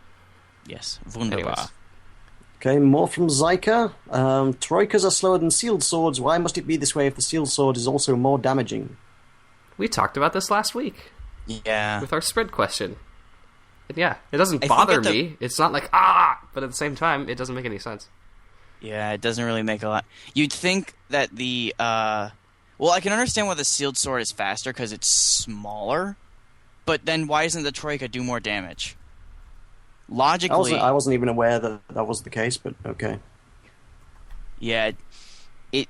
Yes, wunderbar. Anyways. Okay, more from Zyka. Troikas are slower than sealed swords. Why must it be this way if the sealed sword is also more damaging? We talked about this last week Yeah. with our sprint question. And yeah, it doesn't bother me. It's not like, but at the same time, it doesn't make any sense. Yeah, it doesn't really make a lot. You'd think that the... Well, I can understand why the sealed sword is faster, because it's smaller. But then why doesn't the Troika do more damage? Logically... I wasn't even aware that was the case, but okay. Yeah, and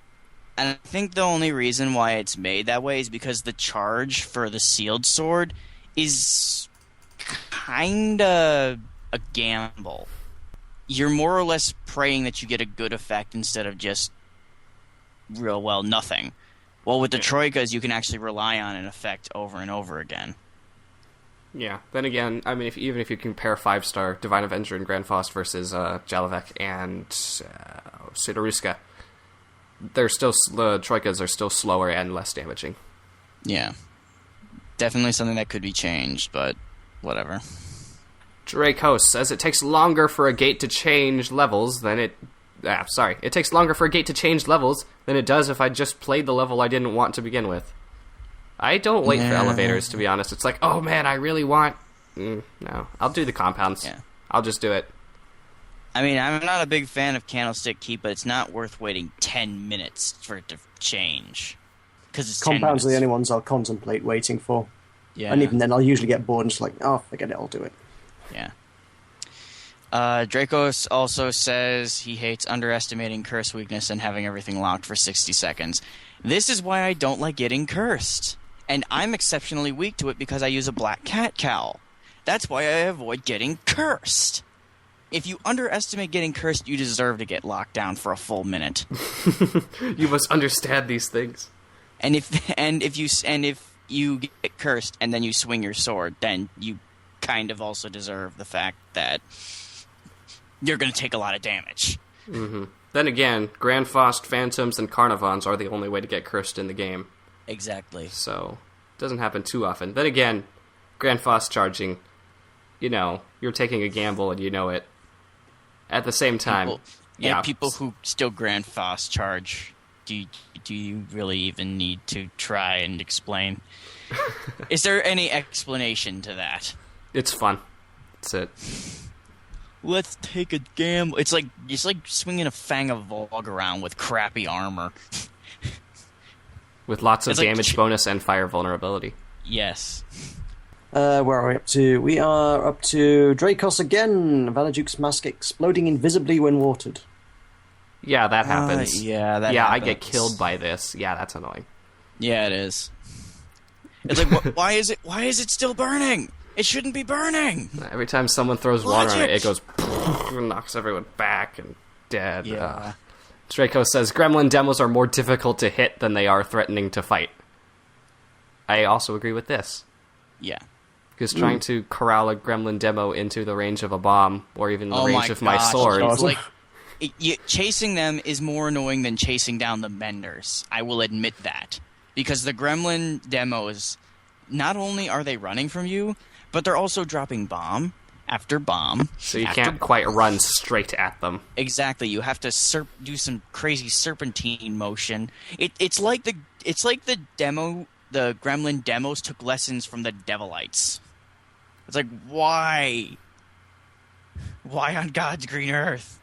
I think the only reason why it's made that way is because the charge for the sealed sword is kinda a gamble. You're more or less praying that you get a good effect instead of just nothing. Well, with the Troikas, you can actually rely on an effect over and over again. Yeah. Then again, I mean, even if you compare 5-star Divine Avenger and Grand Faust versus Jalovec and Sidoruska, they're still the Troikas are still slower and less damaging. Yeah, definitely something that could be changed, but whatever. Dracos says it takes longer for a gate to change levels than it. It takes longer for a gate to change levels than it does if I just played the level I didn't want to begin with. I don't wait for elevators, to be honest. It's like, oh man, I really want... no, I'll do the compounds. Yeah. I'll just do it. I mean, I'm not a big fan of Candlestick Keep, but it's not worth waiting 10 minutes for it to change. Because it's 10 Compounds are the minutes. only ones I'll contemplate waiting for. Yeah. And even then, I'll usually get bored and just like, oh, forget it, I'll do it. Yeah. Dracos also says he hates underestimating curse weakness and having everything locked for 60 seconds. This is why I don't like getting cursed. And I'm exceptionally weak to it because I use a black cat cowl. That's why I avoid getting cursed. If you underestimate getting cursed, you deserve to get locked down for a full minute. You must understand these things. And if you get cursed and then you swing your sword, then you kind of also deserve the fact that you're going to take a lot of damage. Mm-hmm. Then again, Grand Faust, Phantoms, and Carnivons are the only way to get cursed in the game. Exactly. So, it doesn't happen too often. Then again, Grand Faust charging, you're taking a gamble and you know it. At the same time, people who still Grand Faust charge, do you really even need to try and explain? Is there any explanation to that? It's fun. That's it. Let's take a gamble. It's like swinging a Fang of Vogue around with crappy armor. With lots of It's like damage bonus and fire vulnerability. Yes. Where are we up to? We are up to Dracos again. Valaduke's mask exploding invisibly when watered. Yeah, that happens. Yeah, that Yeah, I happens. get killed by this. Yeah, that's annoying. Yeah, it is. It's like, why is it still burning? It shouldn't be burning. Every time someone throws water on it, Logic! it goes and knocks everyone back and dead. Yeah. Draco says Gremlin demos are more difficult to hit than they are threatening to fight. I also agree with this. Yeah. Because trying to corral a Gremlin demo into the range of a bomb, or even the range of my gosh, sword, it's like chasing them is more annoying than chasing down the Menders. I will admit that. Because the Gremlin demos, not only are they running from you, but they're also dropping bomb after bomb. so you after can't quite run straight at them. Exactly, you have to do some crazy serpentine motion. It's like the Gremlin demos took lessons from the Devilites. It's like, why? Why on God's green earth?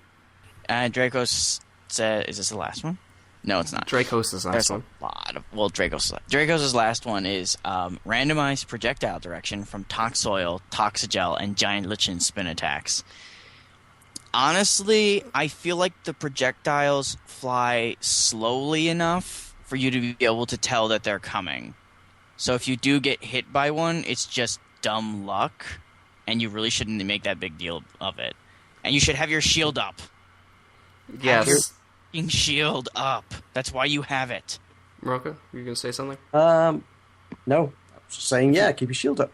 Dracos said, is this the last one? No, it's not. Dracos is the There's last one. a lot of... Well, Dracos' last one is randomized projectile direction from Toxoil, Toxagel, and Giant Lichen spin attacks. Honestly, I feel like the projectiles fly slowly enough for you to be able to tell that they're coming. So if you do get hit by one, it's just dumb luck, and you really shouldn't make that big deal of it. And you should have your shield up. Yes. Have your shield up. That's why you have it. Meroka, you going to say something? No. I was just saying, keep your shield up.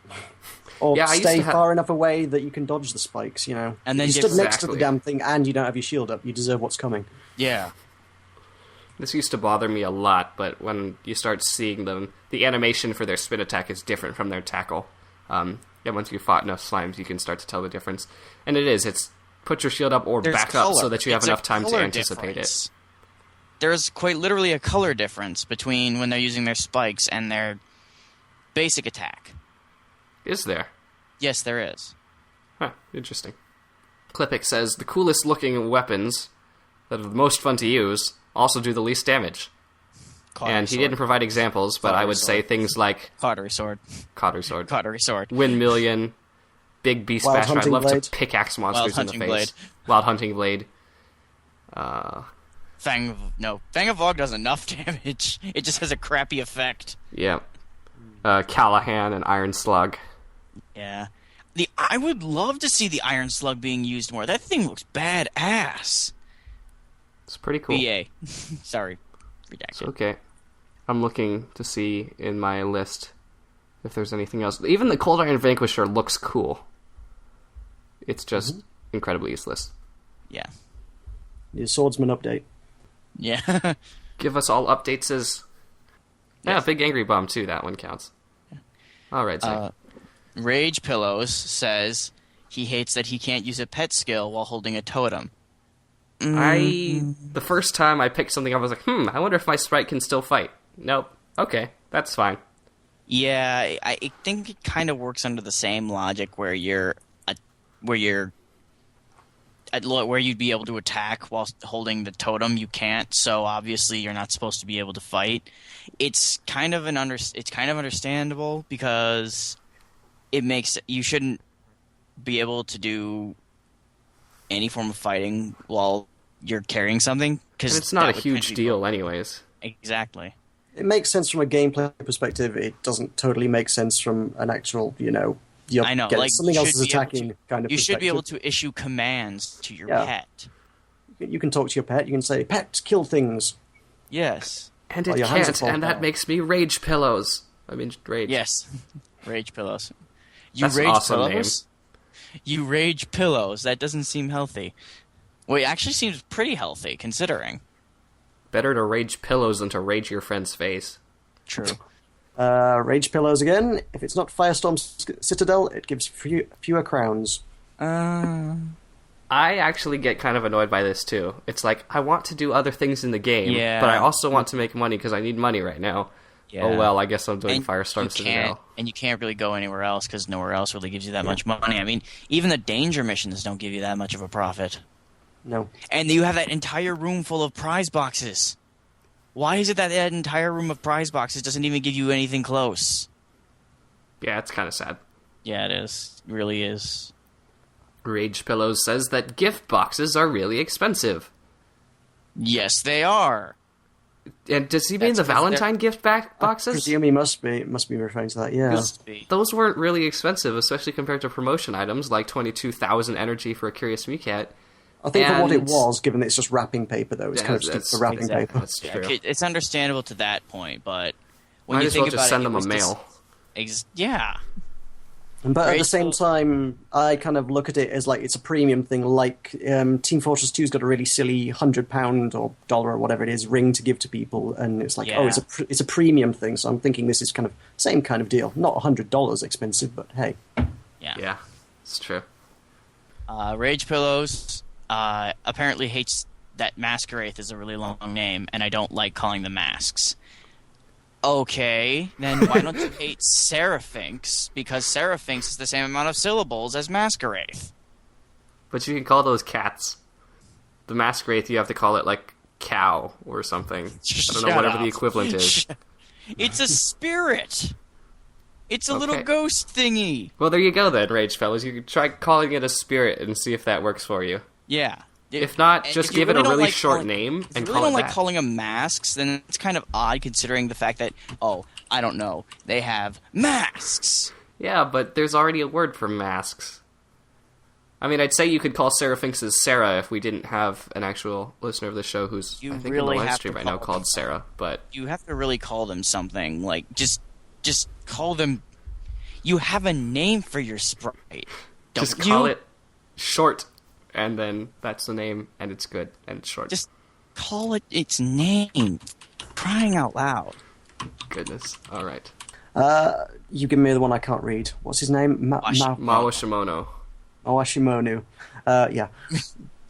Or Yeah, I used stay to have- far enough away that you can dodge the spikes, And then you get- stood next to the Exactly. damn thing and you don't have your shield up. You deserve what's coming. Yeah. This used to bother me a lot, but when you start seeing them, the animation for their spin attack is different from their tackle. And once you've fought enough slimes, you can start to tell the difference. And it's put your shield up or There's back up color. so that you have It's a enough time to color anticipate difference. There's quite literally a color difference between when they're using their spikes and their basic attack. it. Is there? Yes, there is. Huh, interesting. Clipic says, the coolest looking weapons that are the most fun to use also do the least damage. And he didn't provide examples, but I would say things like Cautery sword. Cautery Sword, Cautery sword. Windmillion, Big Beast Wild Basher. I'd Hunting love Blade. to pickaxe monsters in the Hunting face. Blade. Wild Hunting Blade. Fang of Vogue does enough damage. It just has a crappy effect. Yeah. Callahan and Iron Slug. Yeah. I would love to see the Iron Slug being used more. That thing looks badass. It's pretty cool. BA. Sorry. Redacted. Okay. I'm looking to see in my list if there's anything else. Even the Cold Iron Vanquisher looks cool. It's just incredibly useless. Yeah. Your swordsman update. Yeah. Give us all updates as... Yeah, Big Angry Bomb too, that one counts. Alright, Zach. Rage Pillows says he hates that he can't use a pet skill while holding a totem. The first time I picked something up, I was like, I wonder if my sprite can still fight. Nope. Okay, that's fine. Yeah, I think it kind of works under the same logic where you're where you'd be able to attack while holding the totem, you can't. So obviously, you're not supposed to be able to fight. It's kind of understandable because you shouldn't be able to do any form of fighting while you're carrying something, because And it's not a huge deal, anyways. Exactly. It makes sense from a gameplay perspective. It doesn't totally make sense from an actual, you're I know, getting like, something you else should is be able attacking to- kind of You should be able perspective. to issue commands to your Yeah. pet. You can talk to your pet. You can say, "Pet, kill things." Yes. And Well, it your hands are can't, full and that now. makes me rage pillows. I mean, rage. Yes. Rage pillows. You That's an rage awesome pillows? You rage pillows. That doesn't seem healthy. Well, it actually seems pretty healthy, considering. Better to rage pillows than to rage your friend's face. True. Rage pillows again. If it's not Firestorm Citadel, it gives fewer crowns. I actually get kind of annoyed by this too. It's like, I want to do other things in the game, Yeah. but I also want to make money because I need money right now. Yeah. Oh well, I guess I'm doing And Firestorm you can't, Citadel. and you can't really go anywhere else because nowhere else really gives you that much money. I mean, even the danger missions don't give you that much of a profit. No. And you have that entire room full of prize boxes. Why is it that entire room of prize boxes doesn't even give you anything close? Yeah, it's kind of sad. Yeah, it is. It really is. Rage Pillows says that gift boxes are really expensive. Yes, they are. And does he mean That's the 'cause they're- Valentine gift I boxes? presume he must be referring to that. Yeah. Those weren't really expensive, especially compared to promotion items like 22,000 energy for a Curious Meerkat. I think for what it and- was, given that it's just wrapping paper, though, it's Yeah, kind of just that's the wrapping exactly. paper. That's Yeah, true. okay, it's understandable to that point, but when Might you as well think just about send it, them it a was mail. Yeah. But at the Great. same time, I kind of look at it as like it's a premium thing. Like Team Fortress 2's got a really silly £100 or dollar or whatever it is ring to give to people, and it's like, Yeah. oh, it's a premium thing. So I'm thinking this is kind of same kind of deal. Not $100 expensive, but hey, Yeah, it's true. Rage Pillows apparently hates that Masquerath is a really long name, and I don't like calling them masks. Okay, then why don't you hate Serafinx? Because Serafinx is the same amount of syllables as Masquerath. But you can call those cats. The Masquerath, you have to call it like cow or something. I don't know, Shut whatever up. the equivalent is. It's a spirit. It's a little Okay. ghost thingy. Well, there you go then, Rage Fellas. You can try calling it a spirit and see if that works for you. Yeah. If not, And just if you give it a don't really like short calling- name If and you call really don't it like that. calling them masks, then it's kind of odd considering the fact that, oh, I don't know, they have masks. Yeah, but there's already a word for masks. I mean, I'd say you could call Serafinx as Sarah if we didn't have an actual listener of the show who's, You I think, really in the live have stream to right now call called them. Sarah. But You have to really call them something. Like, just call them... You have a name for your sprite. Don't just call you? it short, and then that's the name, and it's good, and it's short. Just call it its name. Crying out loud. Goodness. All right. you give me the one I can't read. What's his name? Mawa Shimono. Awashimono. Yeah.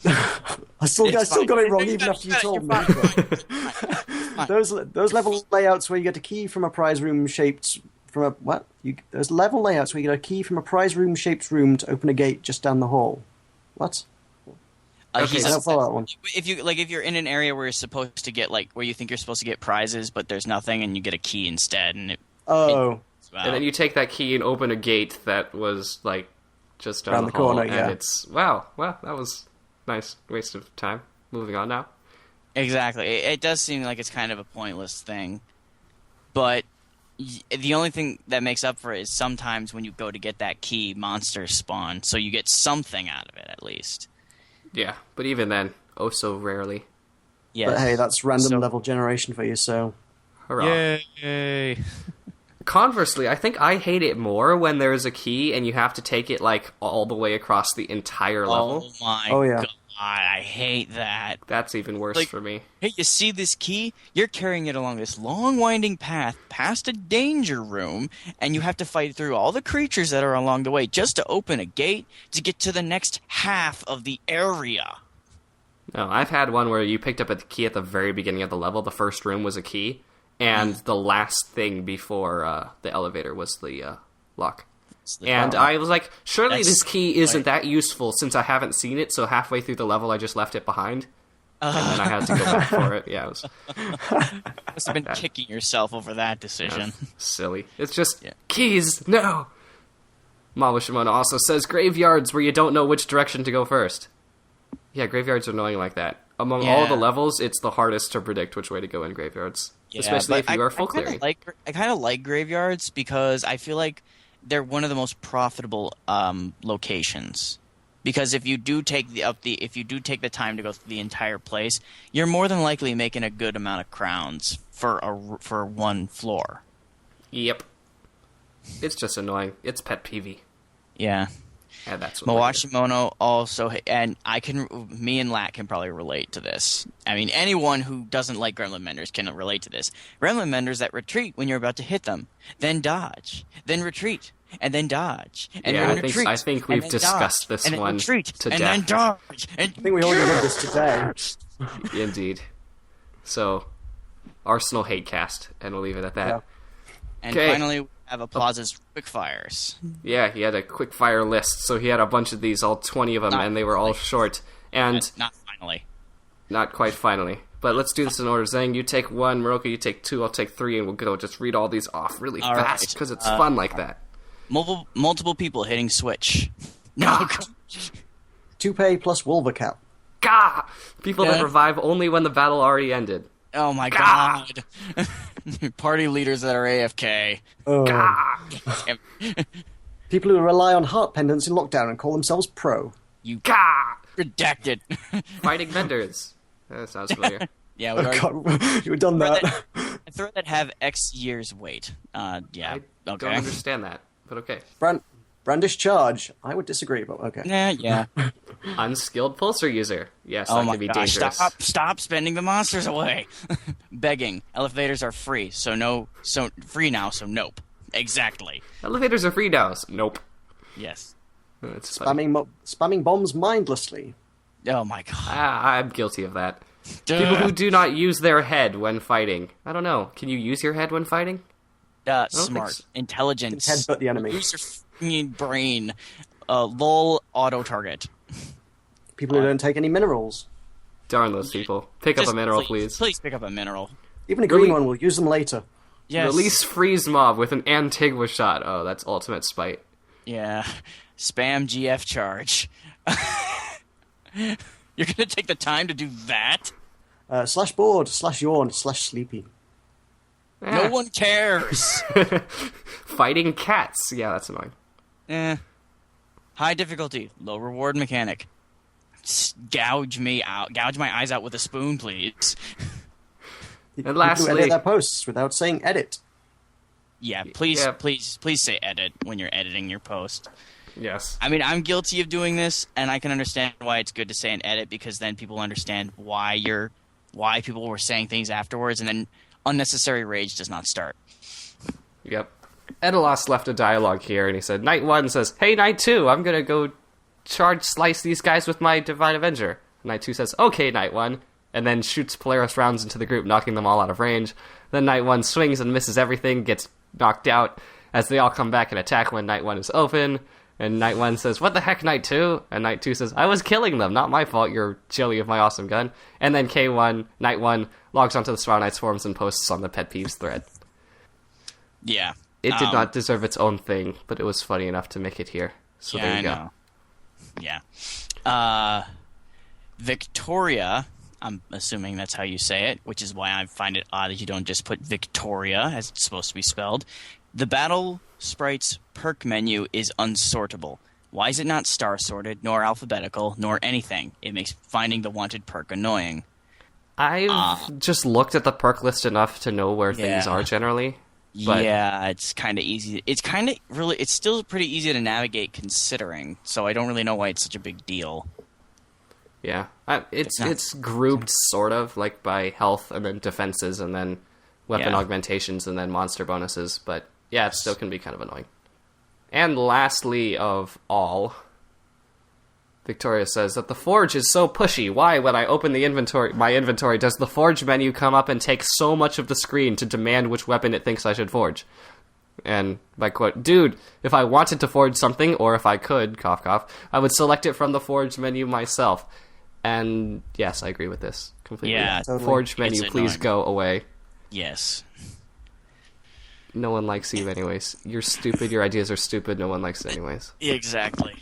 I still It's got fine. it wrong even after you told me. Fine. Those level layouts where you get a key from a prize room shaped from a what? Those level layouts where you get a key from a prize room shaped room to open a gate just down the hall. What? Okay, He's I don't follow that one. if you're in an area where you're supposed to get where you think you're supposed to get prizes, but there's nothing, and you get a key instead, and Oh, And then you take that key and open a gate that was like just down Around the the hall, corner, and yeah. it's wow, that was nice waste of time. Moving on now. exactly, it does seem like it's kind of a pointless thing, but the only thing that makes up for it is sometimes when you go to get that key, monsters spawn, so you get something out of it at least. Yeah, but even then, oh so rarely. Yes. but hey, that's random So- level generation for you. So Hurrah. Yay! Conversely, I think I hate it more when there's a key and you have to take it like all the way across the entire level. Oh my Oh, yeah. god, I hate that. That's even worse Like- for me. Hey, you see this key? You're carrying it along this long winding path past a danger room, and you have to fight through all the creatures that are along the way just to open a gate to get to the next half of the area. No, I've had one where you picked up a key at the very beginning of the level. The first room was a key, and the last thing before the elevator was the lock. And I was like, surely That's this key isn't like- that useful since I haven't seen it, so halfway through the level I just left it behind. And then I had to go back for it. Yeah, it was must have been kicking yourself over that decision. silly. It's just, keys, no! Mawashimono also says, graveyards where you don't know which direction to go first. Yeah, graveyards are annoying like that. Among all the levels, it's the hardest to predict which way to go in graveyards. Yeah, especially if but you are full clearing. I kind of like graveyards because I feel like they're one of the most profitable locations. Because if you do take the time to go through the entire place, you're more than likely making a good amount of crowns for one floor. Yep. It's just annoying. It's pet peeve. Yeah. And that's what Mawashimono also, and me and Lat can probably relate to this. I mean, anyone who doesn't like Gremlin Menders can relate to this. Gremlin Menders that retreat when you're about to hit them, then dodge, then retreat, and then dodge, and then retreat. I think we've discussed this and then one retreat, to and death. then dodge. And I think we already did this today. Indeed. So, Arsenal hate cast, and we'll leave it at that. Yeah. And Okay. finally, we have Plaza's quickfires. Yeah, he had a quick fire list, so he had a bunch of these, all 20 of them, and they were all short. And Not finally. not quite finally. But let's do this in order. Zhang, you take 1, Meroka, you take 2, I'll take 3, and we'll go just read all these off really All fast, right. because it's fun like that. Multiple people hitting switch. No. Toupee plus Wolvercap. Gah! People that Yeah. revive only when the battle already ended. Oh my god. Party leaders that are AFK. People who rely on heart pendants in lockdown and call themselves pro. You Gah! redacted. Fighting vendors. That sounds familiar. Yeah, we Oh already god, you've done that. a threat that have X years wait. Yeah. I Okay. don't understand that, but okay. Brandish charge. I would disagree, but okay. Yeah. Unskilled pulsar user. Yes, Oh that my could be gosh! dangerous. Stop spending the monsters away. Begging. Elevators are free, so free now. So nope. Exactly. Elevators are free now. So nope. Yes. It's funny. Spamming bombs mindlessly. Oh my god. I'm guilty of that. People who do not use their head when fighting. I don't know. Can you use your head when fighting? think Smart, so. intelligence. Headbutt the enemy. Use your fucking brain. Lol. Auto target. People who don't take any minerals. Darn those people. Pick up Just a mineral, please. Please pick up a mineral. Even a green Really? one will use them later. Yes. Release freeze mob with an Antigua shot. Oh, that's ultimate spite. Yeah. Spam GF charge. You're gonna take the time to do that? Slash bored, slash yawn, slash sleepy. No one cares. Fighting cats. Yeah, that's annoying. High difficulty, low reward mechanic. Gouge me out. Gouge my eyes out with a spoon, please. And People who lastly, edit their posts without saying edit. Yeah, please, Yeah. please say edit when you're editing your post. yes. I mean, I'm guilty of doing this, and I can understand why it's good to say an edit because then people understand why people were saying things afterwards, and then unnecessary rage does not start. Yep. Edelos left a dialogue here, and he said, Night 1 says, Hey, Night 2, I'm gonna go slice these guys with my Divine Avenger. Night 2 says, Okay, Night 1, and then shoots Polaris rounds into the group, knocking them all out of range. Then Night 1 swings and misses everything, gets knocked out, as they all come back and attack when Night 1 is open. And Night 1 says, What the heck, Night 2? And Night 2 says, I was killing them, not my fault, you're chilly of my awesome gun. And then K1, Night 1, logs onto the Spiral Knights forums and posts on the Pet Peeves thread. Yeah. It did not deserve its own thing, but it was funny enough to make it here. So Yeah, there you I go. know. Yeah. Victoria, I'm assuming that's how you say it, which is why I find it odd that you don't just put Victoria as it's supposed to be spelled. The Battle Sprites perk menu is unsortable. Why is it not star sorted, nor alphabetical, nor anything? It makes finding the wanted perk annoying. I've just looked at the perk list enough to know where things Yeah. are generally. But Yeah, it's kind of easy. It's kind of really. It's still pretty easy to navigate considering. So I don't really know why it's such a big deal. yeah, It's not- it's grouped sort of like by health and then defenses and then weapon Yeah. augmentations and then monster bonuses. But yeah, it still can be kind of annoying. And lastly of all, Victoria says that the Forge is so pushy. Why, when I open my inventory, does the Forge menu come up and take so much of the screen to demand which weapon it thinks I should forge? And by quote, dude, if I wanted to forge something, or if I could, cough cough, I would select it from the forge menu myself. And yes, I agree with this completely. Yeah, totally. Forge menu, It's please annoying. go away. Yes. No one likes Eve anyways. You're stupid, your ideas are stupid, no one likes it anyways. Exactly.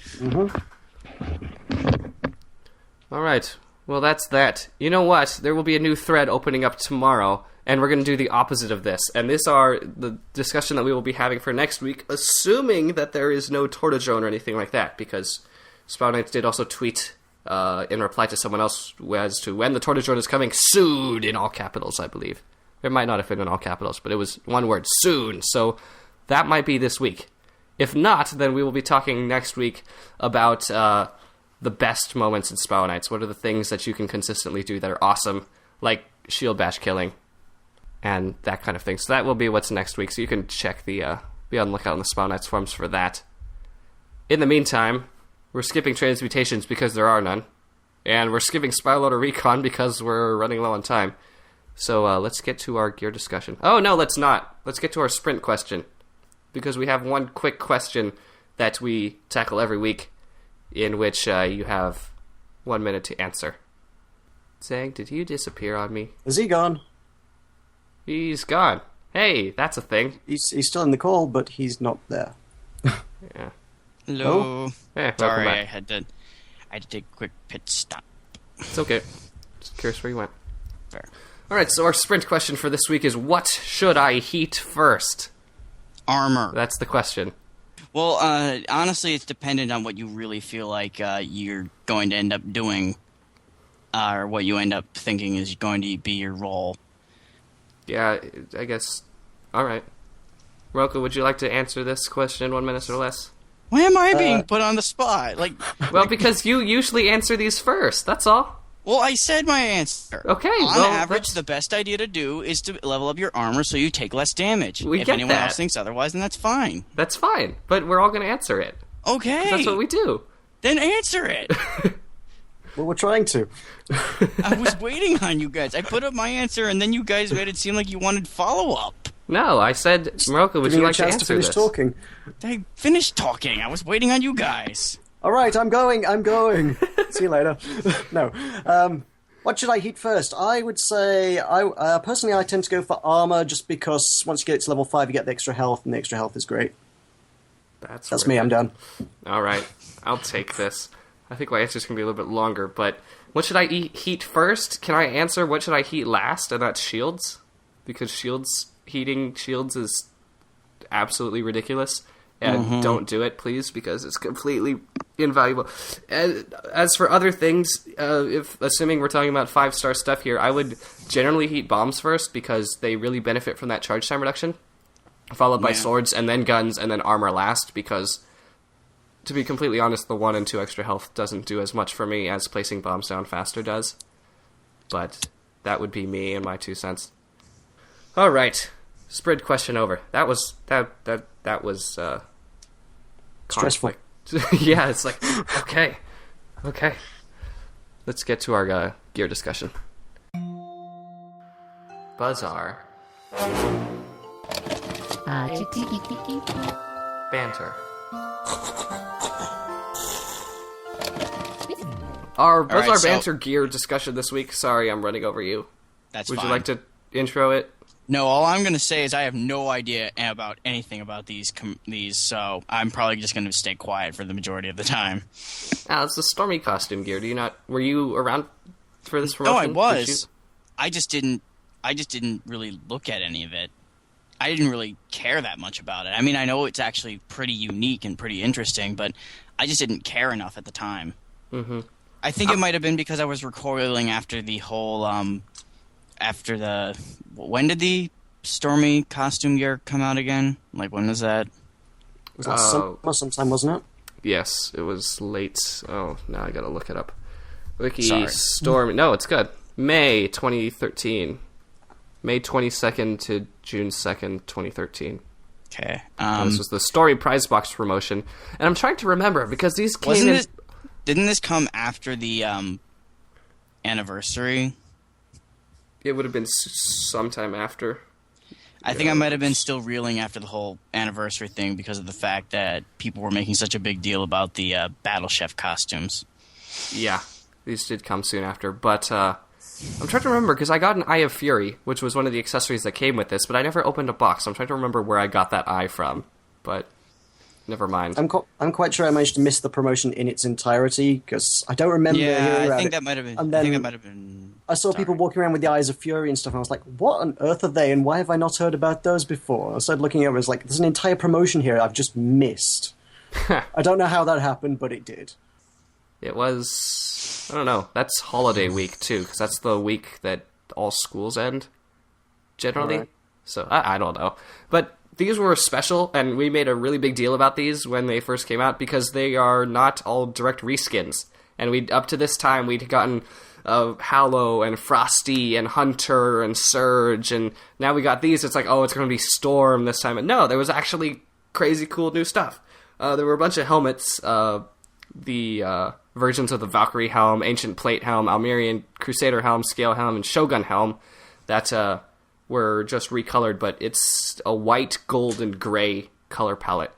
Alright, well that's that. You know what? There will be a new thread opening up tomorrow, and we're going to do the opposite of this. And this are the discussion that we will be having for next week, assuming that there is no Tortadrone or anything like that, because Spiral Knights did also tweet in reply to someone else as to when the Tortadrone is coming soon, in all capitals, I believe. It might not have been in all capitals, but it was one word, soon. So that might be this week. If not, then we will be talking next week about the best moments in Spiral Knights. What are the things that you can consistently do that are awesome, like shield bash killing, and that kind of thing. So that will be what's next week, so you can check be on the lookout on the Spiral Knights forums for that. In the meantime, we're skipping transmutations because there are none, and we're skipping Spiral Loader Recon because we're running low on time. So let's get to our gear discussion. Oh, no, let's not. Let's get to our sprint question, because we have one quick question that we tackle every week, in which you have 1 minute to answer. Zang, did you disappear on me? Is he gone? He's gone. Hey, that's a thing. He's still in the call, but he's not there. Yeah. Hello. Welcome Sorry, back. I had to take a quick pit stop. It's okay. Just curious where you went. Fair. Alright, so our sprint question for this week is, what should I heat first? Armor. That's the question. Well, honestly, it's dependent on what you really feel like you're going to end up doing, or what you end up thinking is going to be your role. Yeah, I guess. Alright. Meroka, would you like to answer this question in 1 minute or less? Why am I being put on the spot? Well, because you usually answer these first, that's all. Well, I said my answer. Okay, On well, average, that's- the best idea to do is to level up your armor so you take less damage. We if get anyone that. else thinks otherwise, then that's fine. That's fine, but we're all going to answer it. Okay. That's what we do. Then answer it. Well, we're trying to. I was waiting on you guys. I put up my answer, and then you guys made it seem like you wanted follow-up. No, I said, Meroka, would Giving you you a like to chance answer to finish this? talking. I finished talking. I was waiting on you guys. All right, I'm going. See you later. No. What should I heat first? I would say, personally, I tend to go for armor just because once you get to level 5, you get the extra health, and the extra health is great. That's worth me, it. I'm done. Alright, I'll take this. I think my answer's going to be a little bit longer, but what should I heat first? Can I answer what should I heat last, and that's shields? Because heating shields is absolutely ridiculous. And don't do it, please, because it's completely invaluable. As for other things, if assuming we're talking about 5-star stuff here, I would generally heat bombs first, because they really benefit from that charge time reduction, followed by swords, and then guns, and then armor last, because, to be completely honest, the 1 and 2 extra health doesn't do as much for me as placing bombs down faster does. But that would be me and my 2 cents. Alright, sprint question over. That was Stressful. conflict. Yeah, it's like, okay. Let's get to our gear discussion. Bazaar. Banter. Our Bazaar right, so- Banter gear discussion this week. Sorry, I'm running over you. That's Would fine. you like to intro it? No, all I'm going to say is I have no idea about anything about these, so I'm probably just going to stay quiet for the majority of the time. It's the Stormy costume gear. Were you around for this No, I promotion? was. I just didn't really look at any of it. I didn't really care that much about it. I mean, I know it's actually pretty unique and pretty interesting, but I just didn't care enough at the time. Mm-hmm. I think it might have been because I was recoiling after the whole, when did the Stormy costume gear come out again? Like, when was that? It was last summer sometime, wasn't it? Yes, it was late. Oh, now I gotta look it up. Wiki Sorry. Stormy. No, it's good. May 2013. May 22nd to June 2nd, 2013. Okay. This was the Story prize box promotion. And I'm trying to remember, because these came in... Didn't this come after the anniversary? It would have been sometime after. I think I might have been still reeling after the whole anniversary thing because of the fact that people were making such a big deal about the Battle Chef costumes. Yeah, these did come soon after, but I'm trying to remember, because I got an Eye of Fury, which was one of the accessories that came with this, but I never opened a box. I'm trying to remember where I got that eye from, but never mind. I'm quite sure I managed to miss the promotion in its entirety, because I don't remember hearing about I think it. that might have been. And I then think that might have been. I saw people walking around with the Eyes of Fury and stuff, and I was like, what on earth are they, and why have I not heard about those before? I started looking over, I was like, there's an entire promotion here I've just missed. I don't know how that happened, but it did. It was, I don't know, that's holiday week, too, because that's the week that all schools end, generally. Right. So, I don't know. But these were special, and we made a really big deal about these when they first came out, because they are not all direct reskins. And up to this time, we'd gotten Hallow and Frosty and Hunter and Surge, and now we got these. It's like, oh, it's going to be Storm this time. And no, there was actually crazy cool new stuff. There were a bunch of helmets, the versions of the Valkyrie helm, Ancient Plate helm, Almerian Crusader helm, Scale helm, and Shogun helm that were just recolored, but it's a white, gold, and gray color palette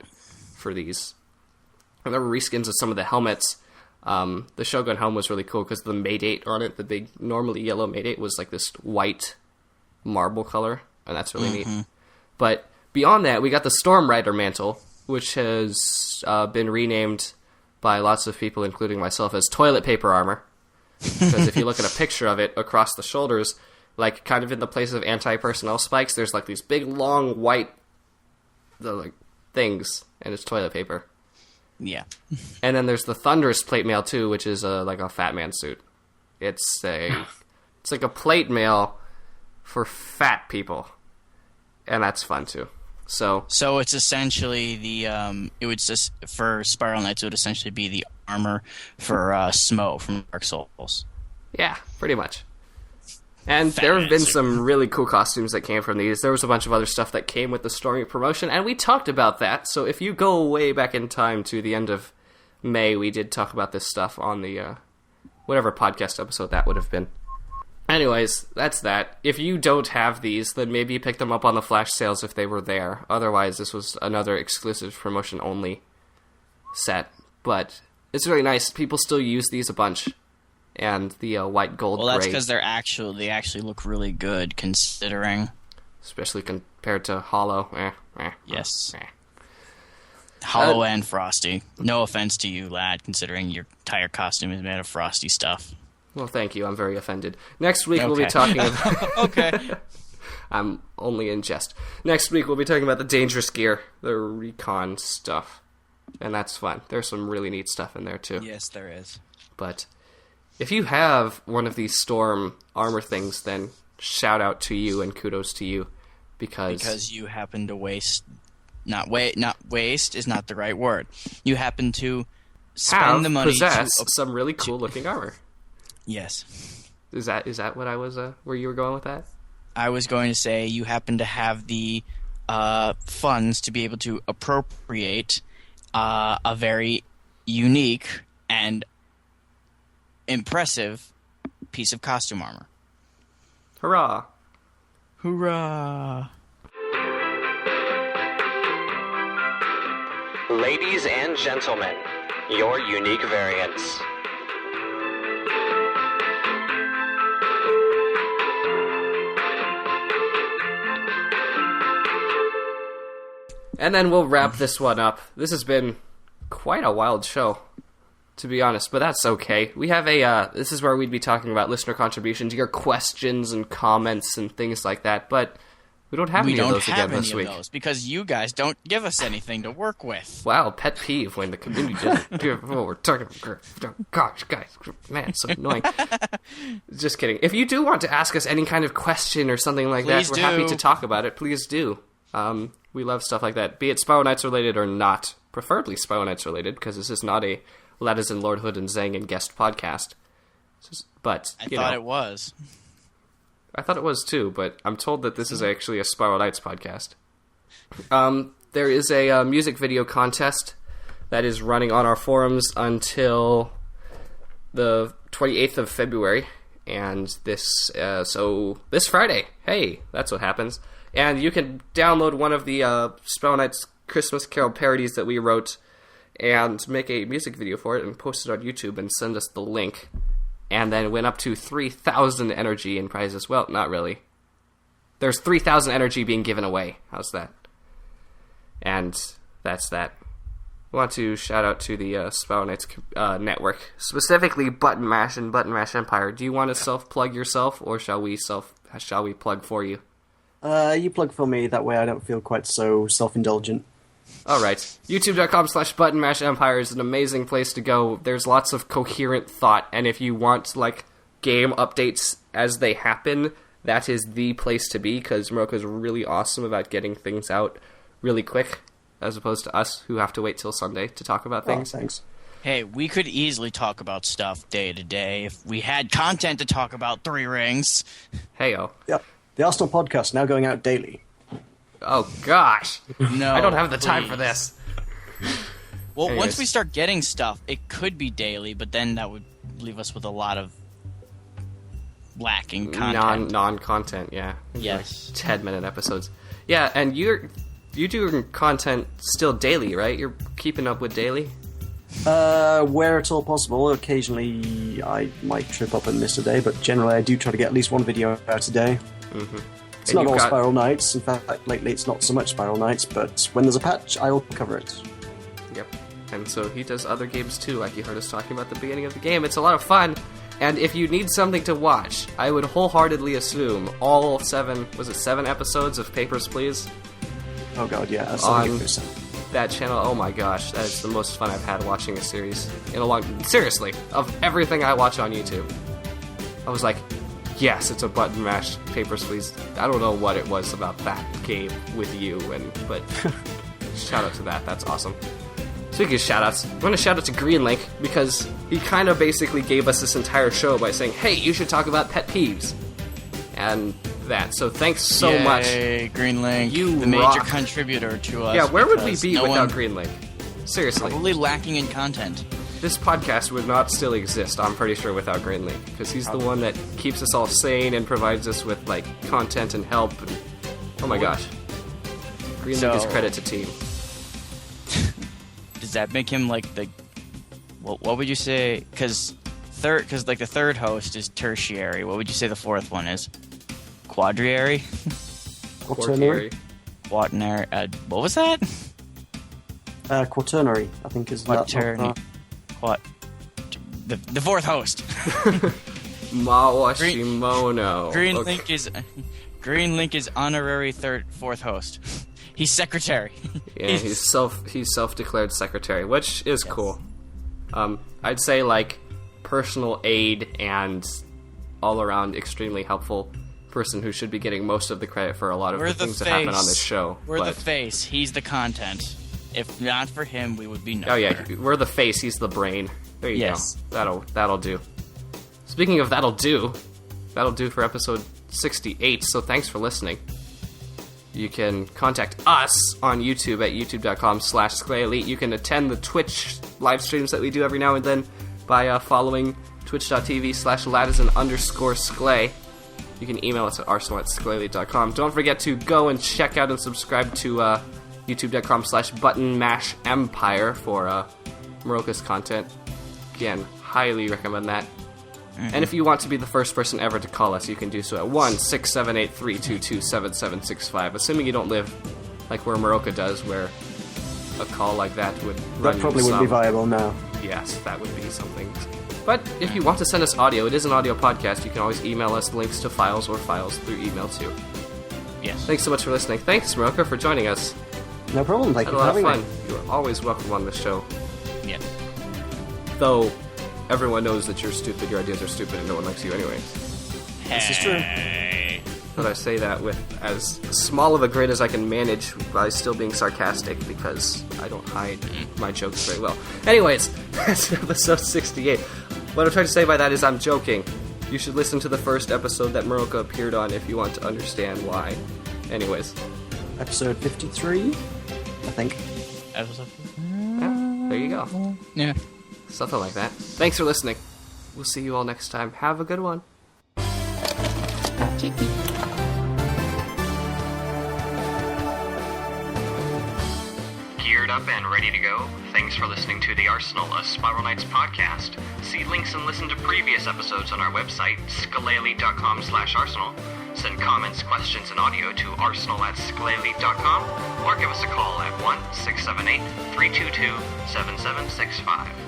for these. And there were reskins of some of the helmets. The Shogun helm was really cool because the Maydate on it, the big, normally yellow Maydate, was like this white marble color, and that's really neat. But beyond that, we got the Storm Rider mantle, which has been renamed by lots of people, including myself, as toilet paper armor. Because if you look at a picture of it across the shoulders, like kind of in the place of anti-personnel spikes, there's like these big, long, white things, and it's toilet paper. Yeah. And then there's the Thunderous plate mail too, which is like a fat man suit. It's like a plate mail for fat people, and that's fun too. So it's essentially the it would just for Spiral Knights, it would essentially be the armor for Smo from Dark Souls. Yeah, pretty much. And Fat there have been man suit. some really cool costumes that came from these. There was a bunch of other stuff that came with the Stormy promotion, and we talked about that. So if you go way back in time to the end of May, we did talk about this stuff on the whatever podcast episode that would have been. Anyways, that's that. If you don't have these, then maybe pick them up on the flash sales if they were there. Otherwise, this was another exclusive promotion-only set. But it's really nice. People still use these a bunch. And the white, gold, Well, that's gray. because they actually look really good, considering. Especially compared to Hollow. Yes. Hollow and Frosty. No offense to you, lad, considering your entire costume is made of Frosty stuff. Well, thank you. I'm very offended. Next week we'll be talking about... Okay. I'm only in jest. Next week we'll be talking about the Dangerous Gear, the recon stuff. And that's fun. There's some really neat stuff in there, too. Yes, there is. But if you have one of these Storm armor things, then shout out to you and kudos to you. Because you happen to waste... Not waste is not the right word. You happen to spend the money possess to... some really cool-looking armor. Yes. Is that what I was... where you were going with that? I was going to say you happen to have the funds to be able to appropriate a very unique and impressive piece of costume armor. Hurrah! Hoorah! Ladies and gentlemen, your unique variants. And then we'll wrap this one up. This has been quite a wild show, to be honest, but that's okay. We have this is where we'd be talking about listener contributions, your questions and comments and things like that, but we don't have any of those again this week. Because you guys don't give us anything to work with. Wow, pet peeve when the community doesn't give what we're talking about. Gosh, guys, man, it's so annoying. Just kidding. If you do want to ask us any kind of question or something like Please that, we're happy do. to talk about it. Please do. We love stuff like that, be it Spiral Knights related or not. Preferably Spiral Knights related, because this is not a Letters and Lord Hood and Zang and guest podcast. But I thought it was. I thought it was too, but I'm told that this is actually a Spiral Knights podcast. There is a music video contest that is running on our forums until the 28th of February, and this Friday, hey, that's what happens. And you can download one of the Spiral Knights Christmas Carol parodies that we wrote and make a music video for it and post it on YouTube and send us the link. And then win up to 3,000 energy in prizes. Well, not really. There's 3,000 energy being given away. How's that? And that's that. I want to shout out to the Spiral Knights network, specifically Button Mash and Button Mash Empire. Do you want to self-plug yourself, or shall we plug for you? You plug for me, that way I don't feel quite so self-indulgent. Alright. YouTube.com/Button Mash Empire is an amazing place to go. There's lots of coherent thought, and if you want, like, game updates as they happen, that is the place to be, because Meroka's really awesome about getting things out really quick, as opposed to us, who have to wait till Sunday to talk about things. Oh, thanks. Hey, we could easily talk about stuff day to day if we had content to talk about. Three Rings. Hey-o. Yep. The Arsenal podcast now going out daily. Oh, gosh. No, I don't have the time for this. Well, Anyways. once we start getting stuff, it could be daily, but then that would leave us with a lot of lacking content. Non-content, yeah. Yes. Like 10-minute episodes. Yeah, and you do content still daily, right? You're keeping up with daily? Where at all possible. Occasionally I might trip up and miss a day, but generally I do try to get at least one video out a day. Mm-hmm. It's And not you've all got- Spiral Knights. In fact, lately it's not so much Spiral Knights, but when there's a patch, I'll cover it. Yep. And so he does other games too, like you heard us talking about at the beginning of the game. It's a lot of fun. And if you need something to watch, I would wholeheartedly assume all 7 episodes of Papers, Please? Oh god, yeah. That's On- 70%. That channel, oh my gosh, that is the most fun I've had watching a series in a long... Seriously, of everything I watch on YouTube. I was like, yes, it's a button mash, Papers, Please. I don't know what it was about that game with you, but shout out to that, that's awesome. Speaking of shout-outs, I want to shout out to Greenlink, because he kind of basically gave us this entire show by saying, hey, you should talk about pet peeves. And that, so thanks so much. Yay, Greenlink, You the major rock. contributor to us. Yeah, where would we because be no without one- Greenlink? Seriously. Probably lacking in content. This podcast would not still exist, I'm pretty sure, without Greenlink, because he's the one that keeps us all sane and provides us with, like, content and help. And, oh my gosh. Greenlink is So- credit to team. Does that make him like the... What would you say? Because like the third host is tertiary. What would you say the fourth one is? Quadriary? Quaternary? Quaternary. What was that? Quaternary, I think is that. Quaternary. The fourth host. Mawashimono. Greenlink is honorary fourth host. He's secretary. Yeah, he's self-declared secretary, which is cool. I'd say like personal aid and all around extremely helpful person who should be getting most of the credit for a lot of We're the the things that happen on face. this show. We're but- the face. He's the content. If not for him, we would be nowhere. Oh yeah, we're the face. He's the brain. There you Yes. go. That'll do. Speaking of that'll do for episode 68. So thanks for listening. You can contact us on YouTube at youtube.com/SclayElite. You can attend the Twitch live streams that we do every now and then by following twitch.tv/Ladison_Sklay. You can email us at arsenal@sklayelite.com. Don't forget to go and check out and subscribe to youtube.com/buttonmashempire for Meroka's content. Again, highly recommend that. And if you want to be the first person ever to call us, you can do so at 1-678-322-7765. Assuming you don't live like where Meroka does, where a call like that would run That you probably wouldn't be some- viable now. Yes, that would be something. But if you want to send us audio, it is an audio podcast. You can always email us links to files or files through email too. Yes. Thanks so much for listening. Thanks, Meroka, for joining us. No problem, thank Had you a for lot of having fun. me. You are always welcome on the show. Yes. Though everyone knows that you're stupid, your ideas are stupid, and no one likes you anyway. This is true. But I say that with as small of a grin as I can manage while still being sarcastic, because I don't hide my jokes very well. Anyways, that's episode 68. What I'm trying to say by that is I'm joking. You should listen to the first episode that Meroka appeared on if you want to understand why. Anyways, Episode 53, I think. yeah, there you go. Yeah. Something like that. Thanks for listening. We'll see you all next time. Have a good one. up and ready to go? Thanks for listening to the Arsenal, a Spiral Knights podcast. See links and listen to previous episodes on our website, skaleli.com/arsenal. Send comments, questions, and audio to arsenal@skaleli.com or give us a call at 1-678-322-7765.